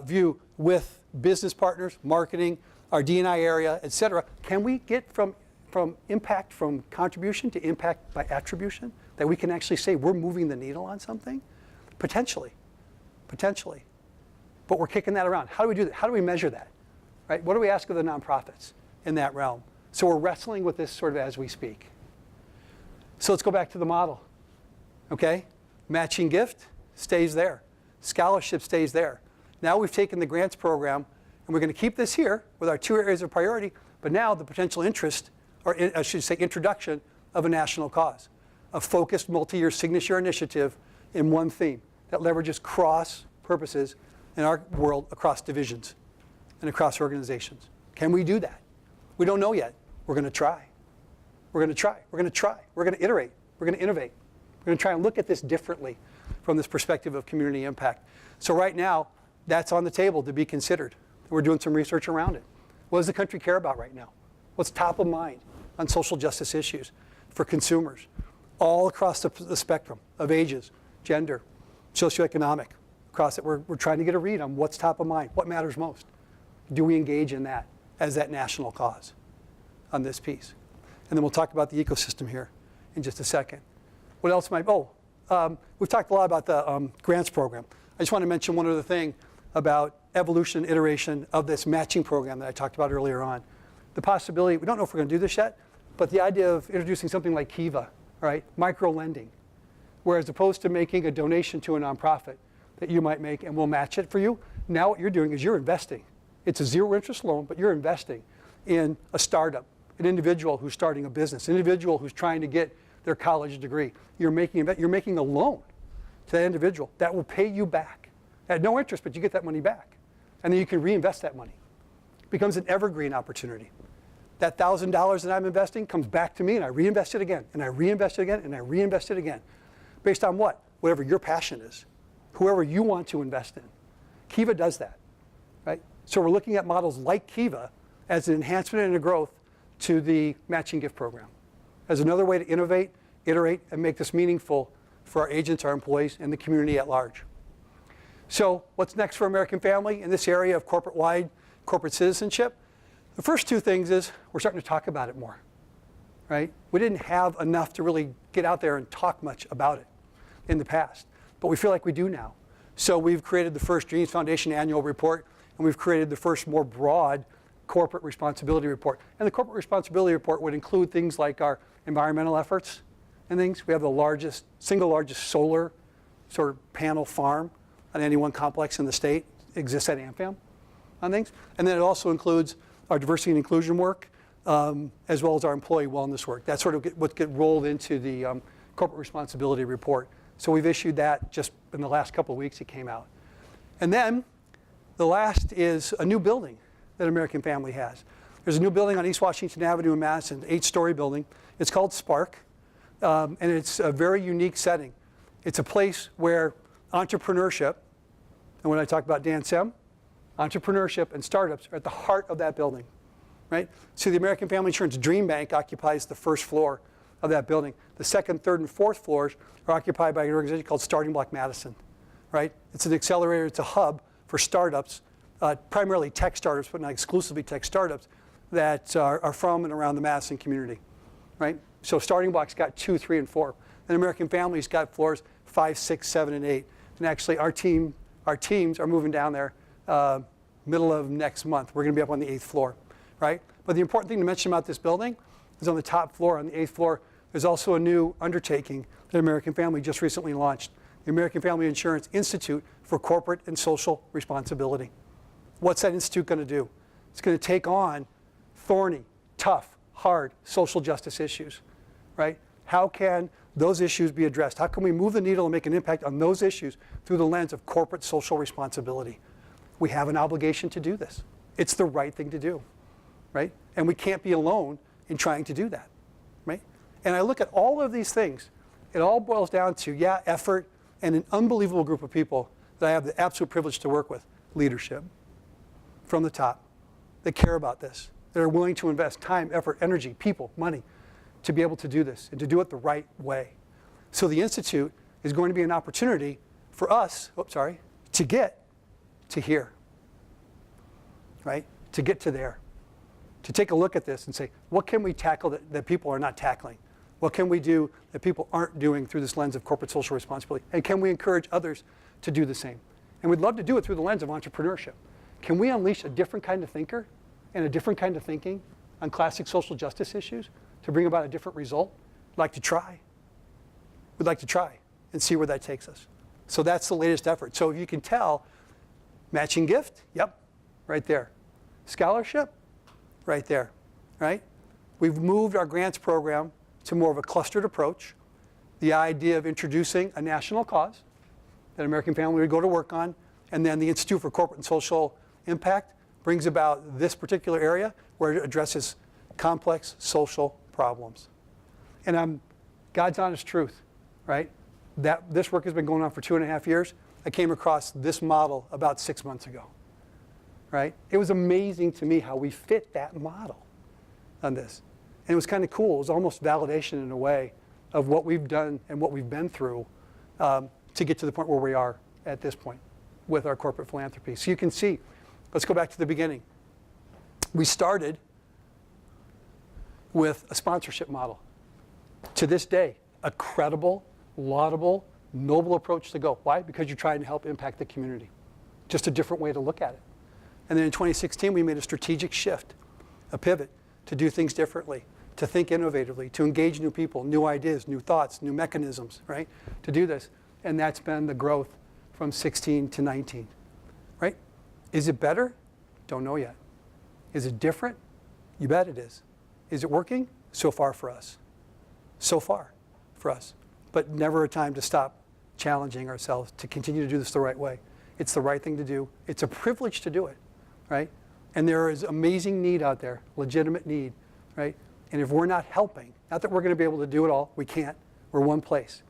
view with business partners, marketing, our D&I area, et cetera. Can we get from impact from contribution to impact by attribution? That we can actually say we're moving the needle on something? Potentially. But we're kicking that around. How do we do that? How do we measure that? Right? What do we ask of the nonprofits in that realm? So we're wrestling with this sort of as we speak. So let's go back to the model. Okay? Matching gift stays there. Scholarship stays there. Now we've taken the grants program, and we're going to keep this here with our 2 areas of priority, but now the potential interest, or I should say introduction, of a national cause. A focused multi-year signature initiative in one theme that leverages cross purposes in our world across divisions and across organizations. Can we do that? We don't know yet. We're going to try. We're going to try. We're going to try. We're going to iterate. We're going to innovate. We're going to try and look at this differently from this perspective of community impact. So right now, that's on the table to be considered. We're doing some research around it. What does the country care about right now? What's top of mind on social justice issues for consumers all across the spectrum of ages, gender, socioeconomic, across it? We're trying to get a read on what's top of mind, what matters most. Do we engage in that as that national cause on this piece? And then we'll talk about the ecosystem here in just a second. What else might, we've talked a lot about the grants program. I just want to mention one other thing about evolution and iteration of this matching program that I talked about earlier on. The possibility, we don't know if we're going to do this yet, but the idea of introducing something like Kiva, right? Micro-lending, where as opposed to making a donation to a nonprofit that you might make and we'll match it for you, now what you're doing is you're investing. It's a zero interest loan, but you're investing in a startup, an individual who's starting a business, an individual who's trying to get their college degree. You're making a loan to that individual that will pay you back at no interest, but you get that money back. And then you can reinvest that money. It becomes an evergreen opportunity. That $1,000 that I'm investing comes back to me, and I reinvest it again, and I reinvest it again, and I reinvest it again. Based on what? Whatever your passion is, whoever you want to invest in. Kiva does that, right? So we're looking at models like Kiva as an enhancement and a growth to the matching gift program, as another way to innovate, iterate, and make this meaningful for our agents, our employees, and the community at large. So what's next for American Family in this area of corporate-wide corporate citizenship? The first 2 things is we're starting to talk about it more, right? We didn't have enough to really get out there and talk much about it in the past, but we feel like we do now. So we've created the first Dreams Foundation annual report, and we've created the first more broad corporate responsibility report. And the corporate responsibility report would include things like our environmental efforts and things. We have the single largest solar sort of panel farm on any one complex in the state. It exists at AmFam on things. And then it also includes our diversity and inclusion work, as well as our employee wellness work. That's sort of what get rolled into the corporate responsibility report. So we've issued that just in the last couple of weeks it came out. And then the last is a new building that American Family has. There's a new building on East Washington Avenue in Madison, 8-story building. It's called Spark, and it's a very unique setting. It's a place where entrepreneurship, and when I talk about Dan Sem, entrepreneurship and startups are at the heart of that building, right? So the American Family Insurance Dream Bank occupies the first floor of that building. The second, third, and fourth floors are occupied by an organization called Starting Block Madison, right? It's an accelerator, it's a hub for startups, primarily tech startups, but not exclusively tech startups, that are from and around the Madison community, right? So Starting Block's got 2, 3, and 4. And American Family's got floors 5, 6, 7, and 8. And actually our teams are moving down there middle of next month. We're going to be up on the 8th floor, right? But the important thing to mention about this building is on the top floor, on the 8th floor, there's also a new undertaking that American Family just recently launched, the American Family Insurance Institute for Corporate and Social Responsibility. What's that institute going to do? It's going to take on thorny, tough, hard social justice issues, right? How can those issues be addressed? How can we move the needle and make an impact on those issues through the lens of corporate social responsibility? We have an obligation to do this. It's the right thing to do, right? And we can't be alone in trying to do that, right? And I look at all of these things. It all boils down to, effort and an unbelievable group of people that I have the absolute privilege to work with. Leadership from the top that care about this, that are willing to invest time, effort, energy, people, money to be able to do this and to do it the right way. So the Institute is going to be an opportunity for us, to get to here, right? To get to there. to take a look at this and say, what can we tackle that people are not tackling? What can we do that people aren't doing through this lens of corporate social responsibility? And can we encourage others to do the same? And we'd love to do it through the lens of entrepreneurship. Can we unleash a different kind of thinker and a different kind of thinking on classic social justice issues to bring about a different result? We'd like to try. We'd like to try and see where that takes us. So that's the latest effort. So if you can tell, matching gift, yep, right there. Scholarship, right there, right? We've moved our grants program to more of a clustered approach. The idea of introducing a national cause that American Family would go to work on, and then the Institute for Corporate and Social Impact brings about this particular area where it addresses complex social problems. And God's honest truth, right? That this work has been going on for 2.5 years. I came across this model about 6 months ago, right? It was amazing to me how we fit that model on this. And it was kind of cool. It was almost validation in a way of what we've done and what we've been through to get to the point where we are at this point with our corporate philanthropy. So you can see, let's go back to the beginning. We started with a sponsorship model. To this day, a credible, laudable, noble approach to go. Why? Because you're trying to help impact the community. Just a different way to look at it. And then in 2016, we made a strategic shift, a pivot to do things differently, to think innovatively, to engage new people, new ideas, new thoughts, new mechanisms, right? To do this. And that's been the growth from 16 to 19, right? Is it better? Don't know yet. Is it different? You bet it is. Is it working? So far for us. So far for us. But never a time to stop challenging ourselves to continue to do this the right way. It's the right thing to do. It's a privilege to do it, right? And there is amazing need out there, legitimate need, right? And if we're not helping, not that we're going to be able to do it all, we can't. We're one place.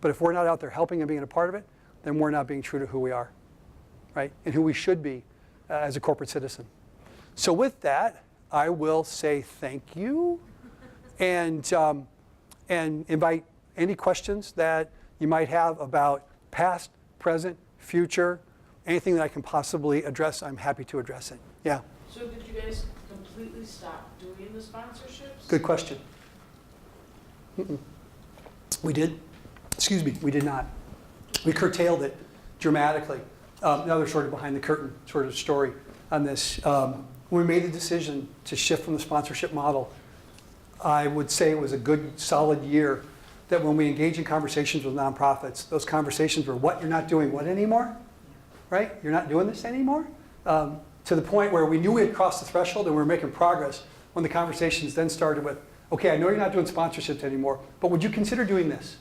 But if we're not out there helping and being a part of it, then we're not being true to who we are, right? And who we should be as a corporate citizen. So with that, I will say thank you and invite any questions that you might have about past, present, future, anything that I can possibly address, I'm happy to address it. Yeah. So did you guys completely stop doing the sponsorships? Good question. We did? Excuse me, we did not. We curtailed it dramatically. Another sort of behind the curtain sort of story on this. When we made the decision to shift from the sponsorship model, I would say it was a good, solid year that when we engage in conversations with nonprofits, those conversations were, what, you're not doing what anymore? Right? You're not doing this anymore? To the point where we knew we had crossed the threshold and we were making progress when the conversations then started with, okay, I know you're not doing sponsorships anymore, but would you consider doing this?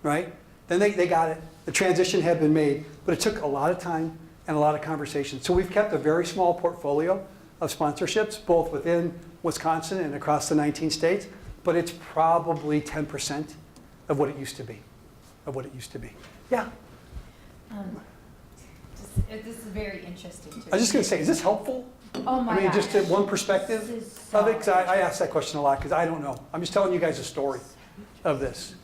Right? Then they got it. The transition had been made, but it took a lot of time and a lot of conversation. So we've kept a very small portfolio of sponsorships, both within Wisconsin and across the 19 states, but it's probably 10% of what it used to be, Yeah. This is very interesting to me. I was just going to say, is this helpful? Oh my I mean, just gosh. one perspective This is so of it, because I ask that question a lot, because I don't know. I'm just telling you guys a story of this.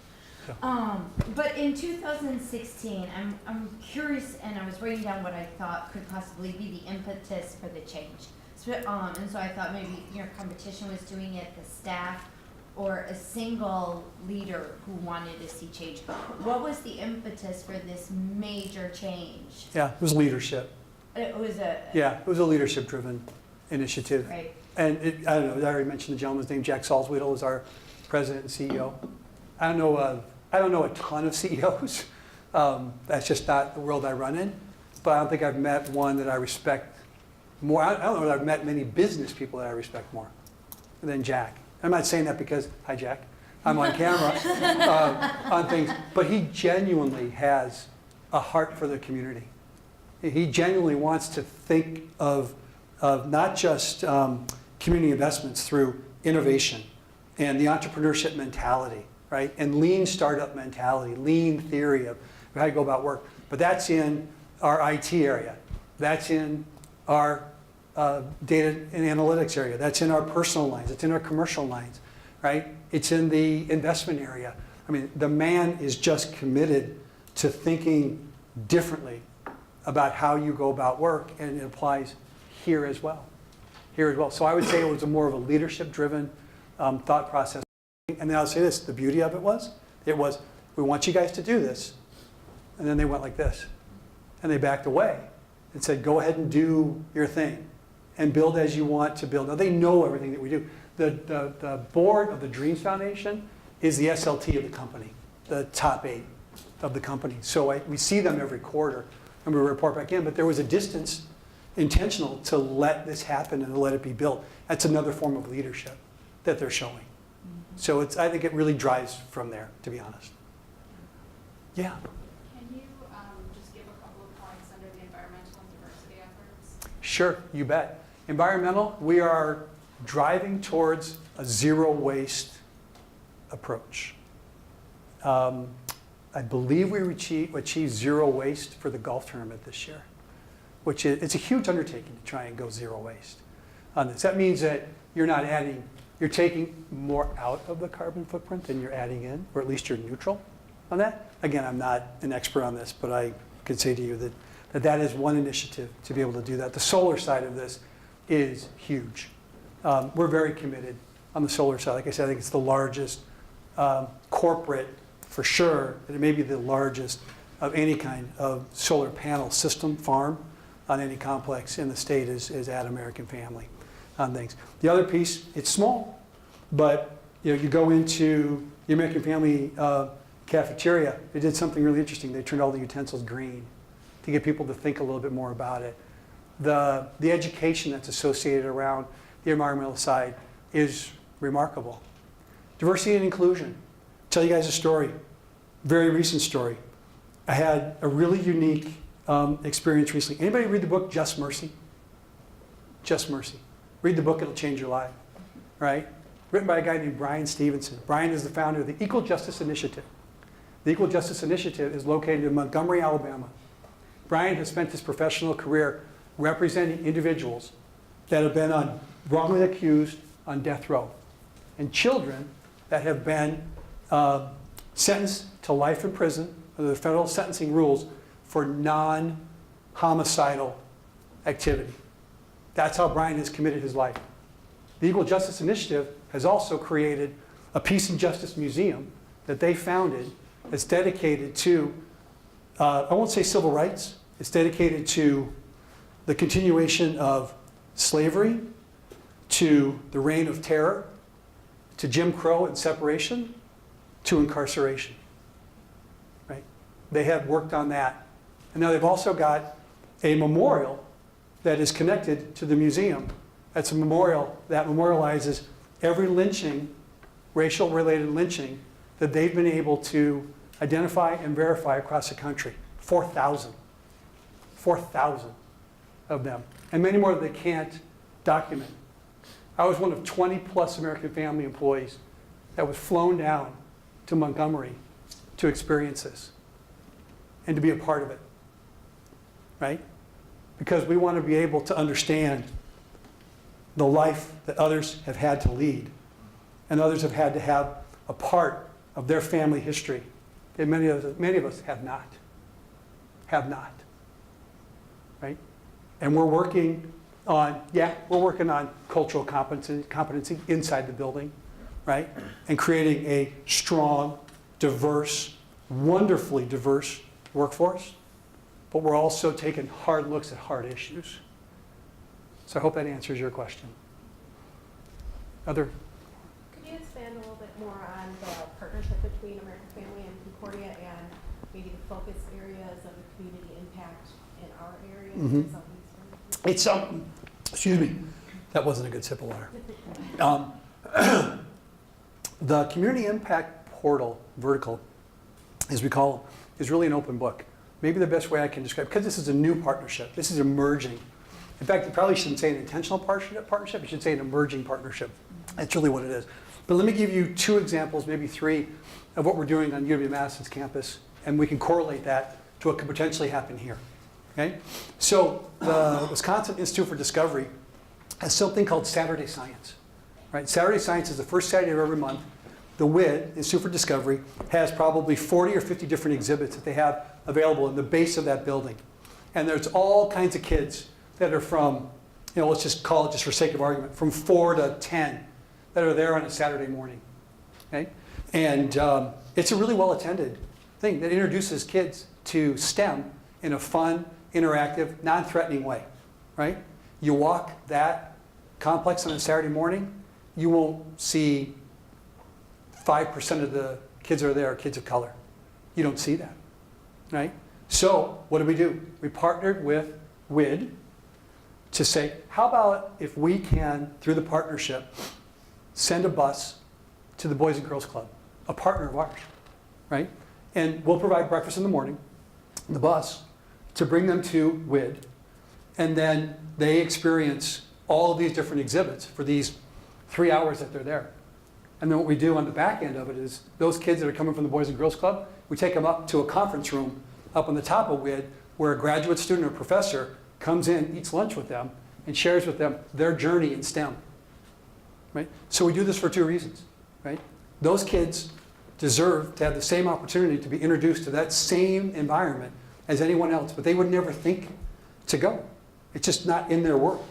But in 2016, I'm curious, and I was writing down what I thought could possibly be the impetus for the change. So, and so I thought maybe your competition was doing it, the staff, or a single leader who wanted to see change. What was the impetus for this major change? Yeah, it was leadership. It was a Yeah, it was a leadership-driven initiative. right. And I don't know, I already mentioned the gentleman's name, Jack Salzwedel is our president and CEO. I don't know a ton of CEOs. That's just not the world I run in. But I don't think I've met one that I respect more. I don't know that I've met many business people that I respect more than Jack. I'm not saying that because, hi Jack, I'm on camera on things. But he genuinely has a heart for the community. He genuinely wants to think of not just community investments through innovation and the entrepreneurship mentality, right? And lean startup mentality, lean theory of how you go about work. But that's in our IT area. That's in our data and analytics area. That's in our personal lines. It's in our commercial lines, right? It's in the investment area. I mean, the man is just committed to thinking differently about how you go about work, and it applies here as well. here as well. So I would say it was a more of a leadership-driven thought process. And then I'll say this, the beauty of it was, we want you guys to do this. And then they went like this. And they backed away and said, go ahead and do your thing and build as you want to build. Now they know everything that we do. The board of the Dreams Foundation is the SLT of the company, the top 8 of the company. So we see them every quarter and we report back in, but there was a distance intentional to let this happen and to let it be built. That's another form of leadership that they're showing. So I think it really drives from there, to be honest. Yeah. Can you just give a couple of points under the environmental and diversity efforts? Sure, you bet. Environmental, we are driving towards a zero waste approach. I believe we achieved zero waste for the golf tournament this year, which it's a huge undertaking to try and go zero waste on this. That means that you're taking more out of the carbon footprint than you're adding in, or at least you're neutral on that. Again, I'm not an expert on this, but I can say to you that is one initiative to be able to do that. The solar side of this is huge. We're very committed on the solar side. Like I said, I think it's the largest corporate, for sure, and it may be the largest of any kind of solar panel system farm on any complex in the state is at American Family on things. The other piece, it's small, but you go into the American Family cafeteria. They did something really interesting. They turned all the utensils green to get people to think a little bit more about it. The education that's associated around the environmental side is remarkable. Diversity and inclusion. Tell you guys a story, very recent story. I had a really unique experience recently. Anybody read the book Just Mercy? Just Mercy. Read the book, it'll change your life, right? Written by a guy named Brian Stevenson. Brian is the founder of the Equal Justice Initiative. The Equal Justice Initiative is located in Montgomery, Alabama. Brian has spent his professional career representing individuals that have been wrongly accused on death row, and children that have been sentenced to life in prison under the federal sentencing rules for non-homicidal activity. That's how Brian has committed his life. The Equal Justice Initiative has also created a Peace and Justice Museum that they founded that's dedicated to, I won't say civil rights, it's dedicated to the continuation of slavery, to the reign of terror, to Jim Crow and separation, to incarceration, right? They have worked on that. And now they've also got a memorial that is connected to the museum. That's a memorial that memorializes every lynching, racial-related lynching, that they've been able to identify and verify across the country. 4,000. 4,000 of them. And many more that they can't document. I was one of 20+ American Family employees that was flown down to Montgomery to experience this and to be a part of it, right? Because we want to be able to understand the life that others have had to lead and others have had to have a part of their family history that many of us have not, right? And we're working on, cultural competency inside the building, right? And creating a strong, diverse, wonderfully diverse workforce. But we're also taking hard looks at hard issues. So I hope that answers your question. Other? Could you expand a little bit more on the partnership between American Family and Concordia and maybe the focus areas of the community impact in our area? Mm-hmm. It's excuse me, that wasn't a good sip of water. The community impact portal vertical, as we call it, is really an open book. Maybe the best way I can describe, because this is a new partnership, this is emerging. In fact, you probably shouldn't say an intentional partnership, you should say an emerging partnership. That's really what it is. But let me give you 2 examples, maybe 3, of what we're doing on UW-Madison's campus, and we can correlate that to what could potentially happen here. Okay? So the Wisconsin Institute for Discovery has something called Saturday Science. Right? Saturday Science is the first Saturday of every month. The WID, Institute for Discovery, has probably 40 or 50 different exhibits that they have available in the base of that building. And there's all kinds of kids that are from let's just call it, just for sake of argument, from 4 to 10 that are there on a Saturday morning. Okay? And it's a really well-attended thing that introduces kids to STEM in a fun, interactive, non-threatening way, right? You walk that complex on a Saturday morning, you won't see 5% of the kids that are there are kids of color. You don't see that, right? So what do? We partnered with WID to say, how about if we can, through the partnership, send a bus to the Boys and Girls Club, a partner of ours, right? And we'll provide breakfast in the morning, the bus, to bring them to WID, and then they experience all of these different exhibits for these 3 hours that they're there. And then what we do on the back end of it is those kids that are coming from the Boys and Girls Club, we take them up to a conference room up on the top of WID where a graduate student or professor comes in, eats lunch with them, and shares with them their journey in STEM. Right? So we do this for 2 reasons. Right? Those kids deserve to have the same opportunity to be introduced to that same environment as anyone else, but they would never think to go. It's just not in their world.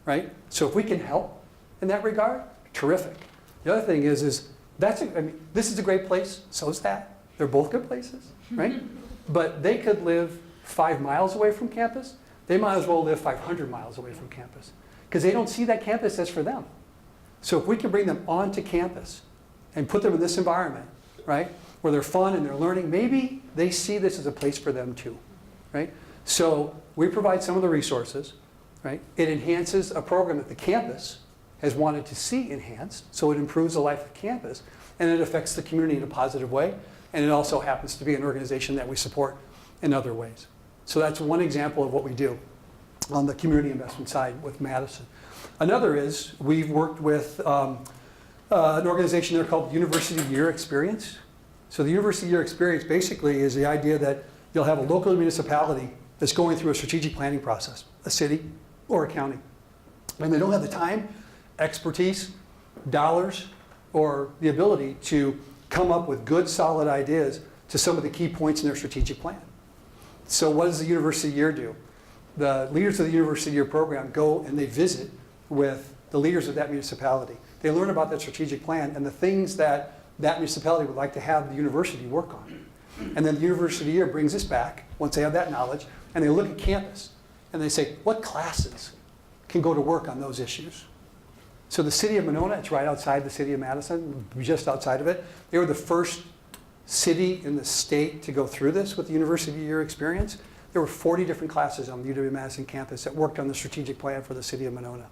Right? So if we can help in that regard, terrific. The other thing is this is a great place, so is that. They're both good places, right? But they could live 5 miles away from campus. They might as well live 500 miles away from campus because they don't see that campus as for them. So if we can bring them onto campus and put them in this environment, right, where they're fun and they're learning, maybe they see this as a place for them too, right? So we provide some of the resources, right? It enhances a program that the campus has wanted to see enhanced, so it improves the life of campus, and it affects the community in a positive way, and it also happens to be an organization that we support in other ways. So that's one example of what we do on the community investment side with Madison. Another is we've worked with an organization there called University Year Experience. So the University Year Experience basically is the idea that you'll have a local municipality that's going through a strategic planning process, a city or a county, and they don't have the time, expertise, dollars, or the ability to come up with good, solid ideas to some of the key points in their strategic plan. So what does the University Year do? The leaders of the University Year program go and they visit with the leaders of that municipality. They learn about that strategic plan and the things that that municipality would like to have the university work on. And then the University Year brings this back, once they have that knowledge, and they look at campus and they say, what classes can go to work on those issues? So the city of Monona, it's right outside the city of Madison, just outside of it. They were the first city in the state to go through this with the University Year Experience. There were 40 different classes on the UW-Madison campus that worked on the strategic plan for the city of Monona.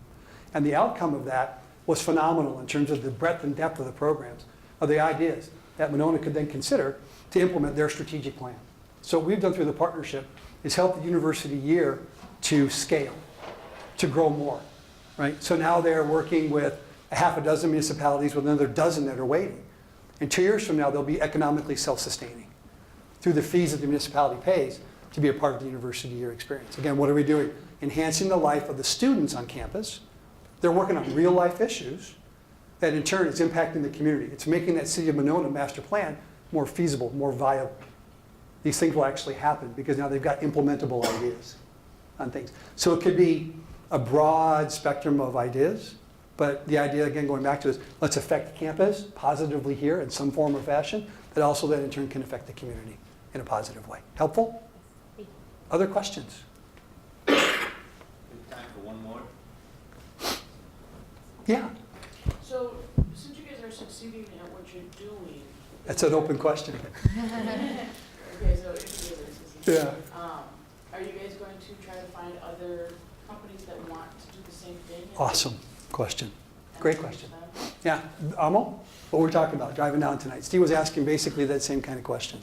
And the outcome of that was phenomenal in terms of the breadth and depth of the programs, of the ideas that Monona could then consider to implement their strategic plan. So what we've done through the partnership is help the University Year to scale, to grow more. Right? So now they're working with a half a dozen municipalities with another dozen that are waiting. And 2 years from now, they'll be economically self-sustaining through the fees that the municipality pays to be a part of the University Year Experience. Again, what are we doing? Enhancing the life of the students on campus. They're working on real life issues that in turn is impacting the community. It's making that City of Monona master plan more feasible, more viable. These things will actually happen because now they've got implementable ideas on things. So it could be a broad spectrum of ideas, but the idea, again, going back to is let's affect the campus positively here in some form or fashion, that also then in turn can affect the community in a positive way. Helpful? Other questions? We have time for one more. Yeah, So, since you guys are succeeding at what you're doing. that's an open question. Okay, so if you guys are succeeding. Yeah. Are you guys going to try to find other companies that want to do the same thing? Awesome question. And Great approach question. them? Yeah, Amo, what we're talking about, driving down tonight. Steve was asking basically that same kind of question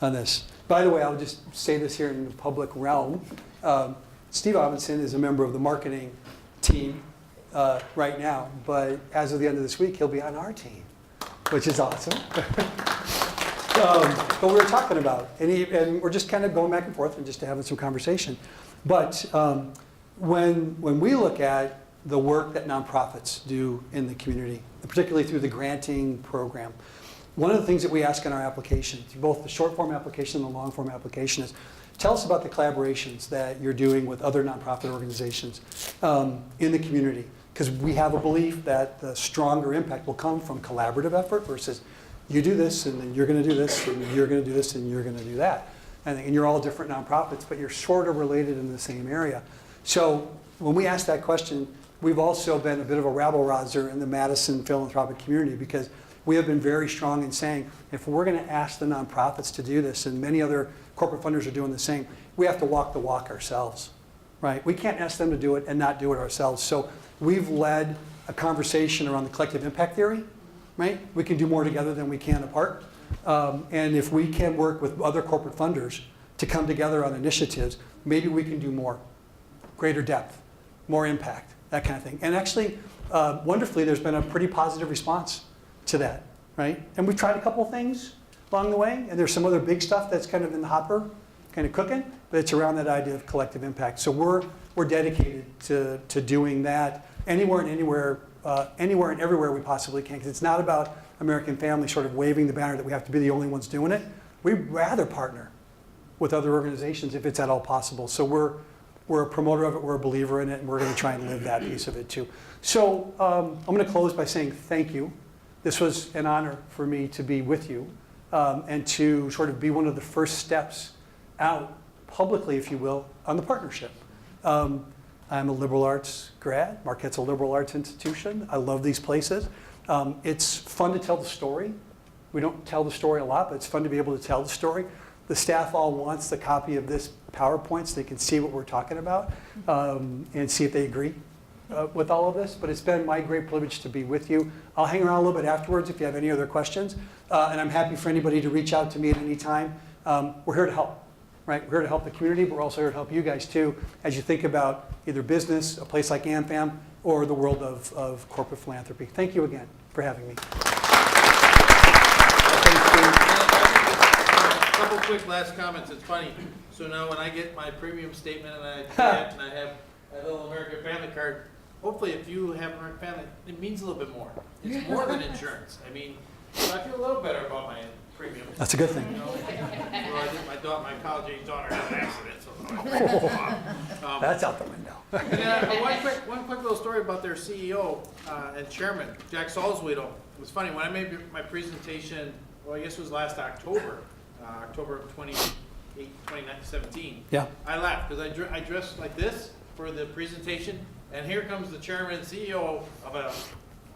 on this. By the way, I'll just say this here in the public realm. Steve Robinson is a member of the marketing team right now, but as of the end of this week, he'll be on our team, which is awesome. But we were talking about, and we're just kind of going back and forth and just having some conversation. But when we look at the work that nonprofits do in the community, particularly through the granting program, one of the things that we ask in our application, both the short form application and the long form application, is tell us about the collaborations that you're doing with other nonprofit organizations in the community. Because we have a belief that the stronger impact will come from collaborative effort versus you do this and then you're going to do this and you're going to do this and you're going to do that. And you're all different nonprofits, but you're sort of related in the same area. So when we ask that question, we've also been a bit of a rabble-rouser in the Madison philanthropic community, because we have been very strong in saying, if we're going to ask the nonprofits to do this, and many other corporate funders are doing the same, we have to walk the walk ourselves, right? We can't ask them to do it and not do it ourselves. So we've led a conversation around the collective impact theory, right? We can do more together than we can apart. And if we can work with other corporate funders to come together on initiatives, maybe we can do more, greater depth, more impact, that kind of thing. And actually, wonderfully, there's been a pretty positive response to that, right? And we've tried a couple things along the way, and there's some other big stuff that's kind of in the hopper, kind of cooking, but it's around that idea of collective impact. So we're dedicated to doing that anywhere and everywhere we possibly can, because it's not about American Family sort of waving the banner that we have to be the only ones doing it. We'd rather partner with other organizations if it's at all possible. So we're a promoter of it, we're a believer in it, and we're going to try and live that piece of it too. So I'm going to close by saying thank you. This was an honor for me to be with you and to sort of be one of the first steps out publicly, if you will, on the partnership. I'm a liberal arts grad. Marquette's a liberal arts institution. I love these places. It's fun to tell the story. We don't tell the story a lot, but it's fun to be able to tell the story. The staff all wants the copy of this PowerPoint so they can see what we're talking about and see if they agree with all of this. But it's been my great privilege to be with you. I'll hang around a little bit afterwards if you have any other questions. And I'm happy for anybody to reach out to me at any time. We're here to help, right? We're here to help the community, but we're also here to help you guys too as you think about either business, a place like AmFam, or the world of corporate philanthropy. Thank you again for having me. A couple quick last comments. It's funny. So now when I get my premium statement and I pay it and I have a little American Family card, hopefully if you have American Family, it means a little bit more. It's more than insurance. I mean, so I feel a little better about my premium. That's a good thing. You know? Well, my college-age daughter had an accident, so That's out the window. and then, one quick little story about their CEO and chairman, Jack Salzwedel. It was funny, when I made my presentation, well, I guess it was last October, October of 2017. Yeah. I laughed because I dressed like this for the presentation, and here comes the chairman and CEO of a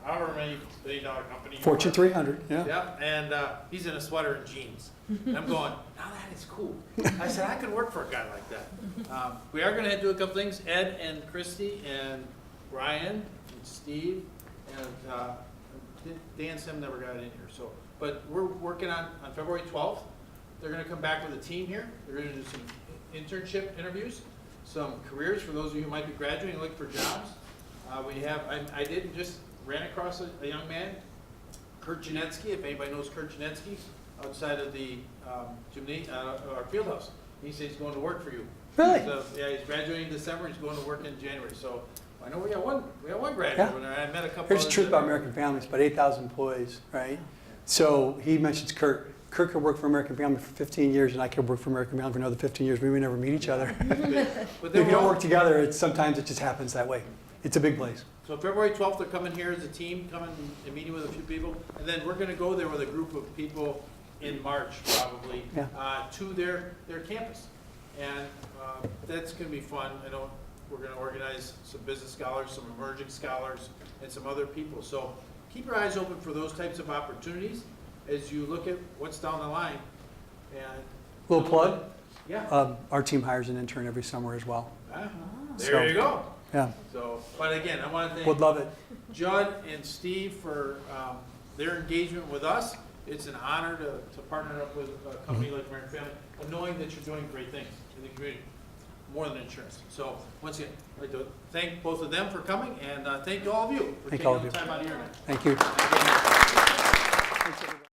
however many billion-dollar company. Fortune 300, yeah. Yeah, and he's in a sweater and jeans. And I'm going, now that is cool. I said, I could work for a guy like that. We are going to do a couple things. Ed and Christy and Brian and Steve and Dan Sim never got in here. So, but we're working on February 12th. They're going to come back with a team here. They're going to do some internship interviews, some careers for those of you who might be graduating and looking for jobs. I ran across a young man, Kurt Janetsky, if anybody knows Kurt Janetsky, outside of the our field house. He said he's going to work for you. Really? So, yeah, he's graduating in December. He's going to work in January. So I know we got one graduate over there. I met a couple. Here's the truth about American Families, about 8,000 employees, right? So he mentions Kurt. Kurt could work for American Family for 15 years, and I could work for American Family for another 15 years. We may never meet each other. But If you don't work together, sometimes it just happens that way. It's a big place. So February 12th, they're coming here as a team, coming and meeting with a few people. And then we're going to go there with a group of people in March, probably, to their campus. And that's going to be fun. We're going to organize some business scholars, some emerging scholars, and some other people. So keep your eyes open for those types of opportunities as you look at what's down the line. And Little plug. Yeah. Our team hires an intern every summer as well. There you go. Yeah. So, but again, I want to thank Would love it. Judd and Steve for their engagement with us. It's an honor to partner up with a company like American Family, and knowing that you're doing great things in the community, more than insurance. So once again, I'd like to thank both of them for coming, and thank all of you for taking the time out of your night. Thank you. Thank you. Thanks, everybody.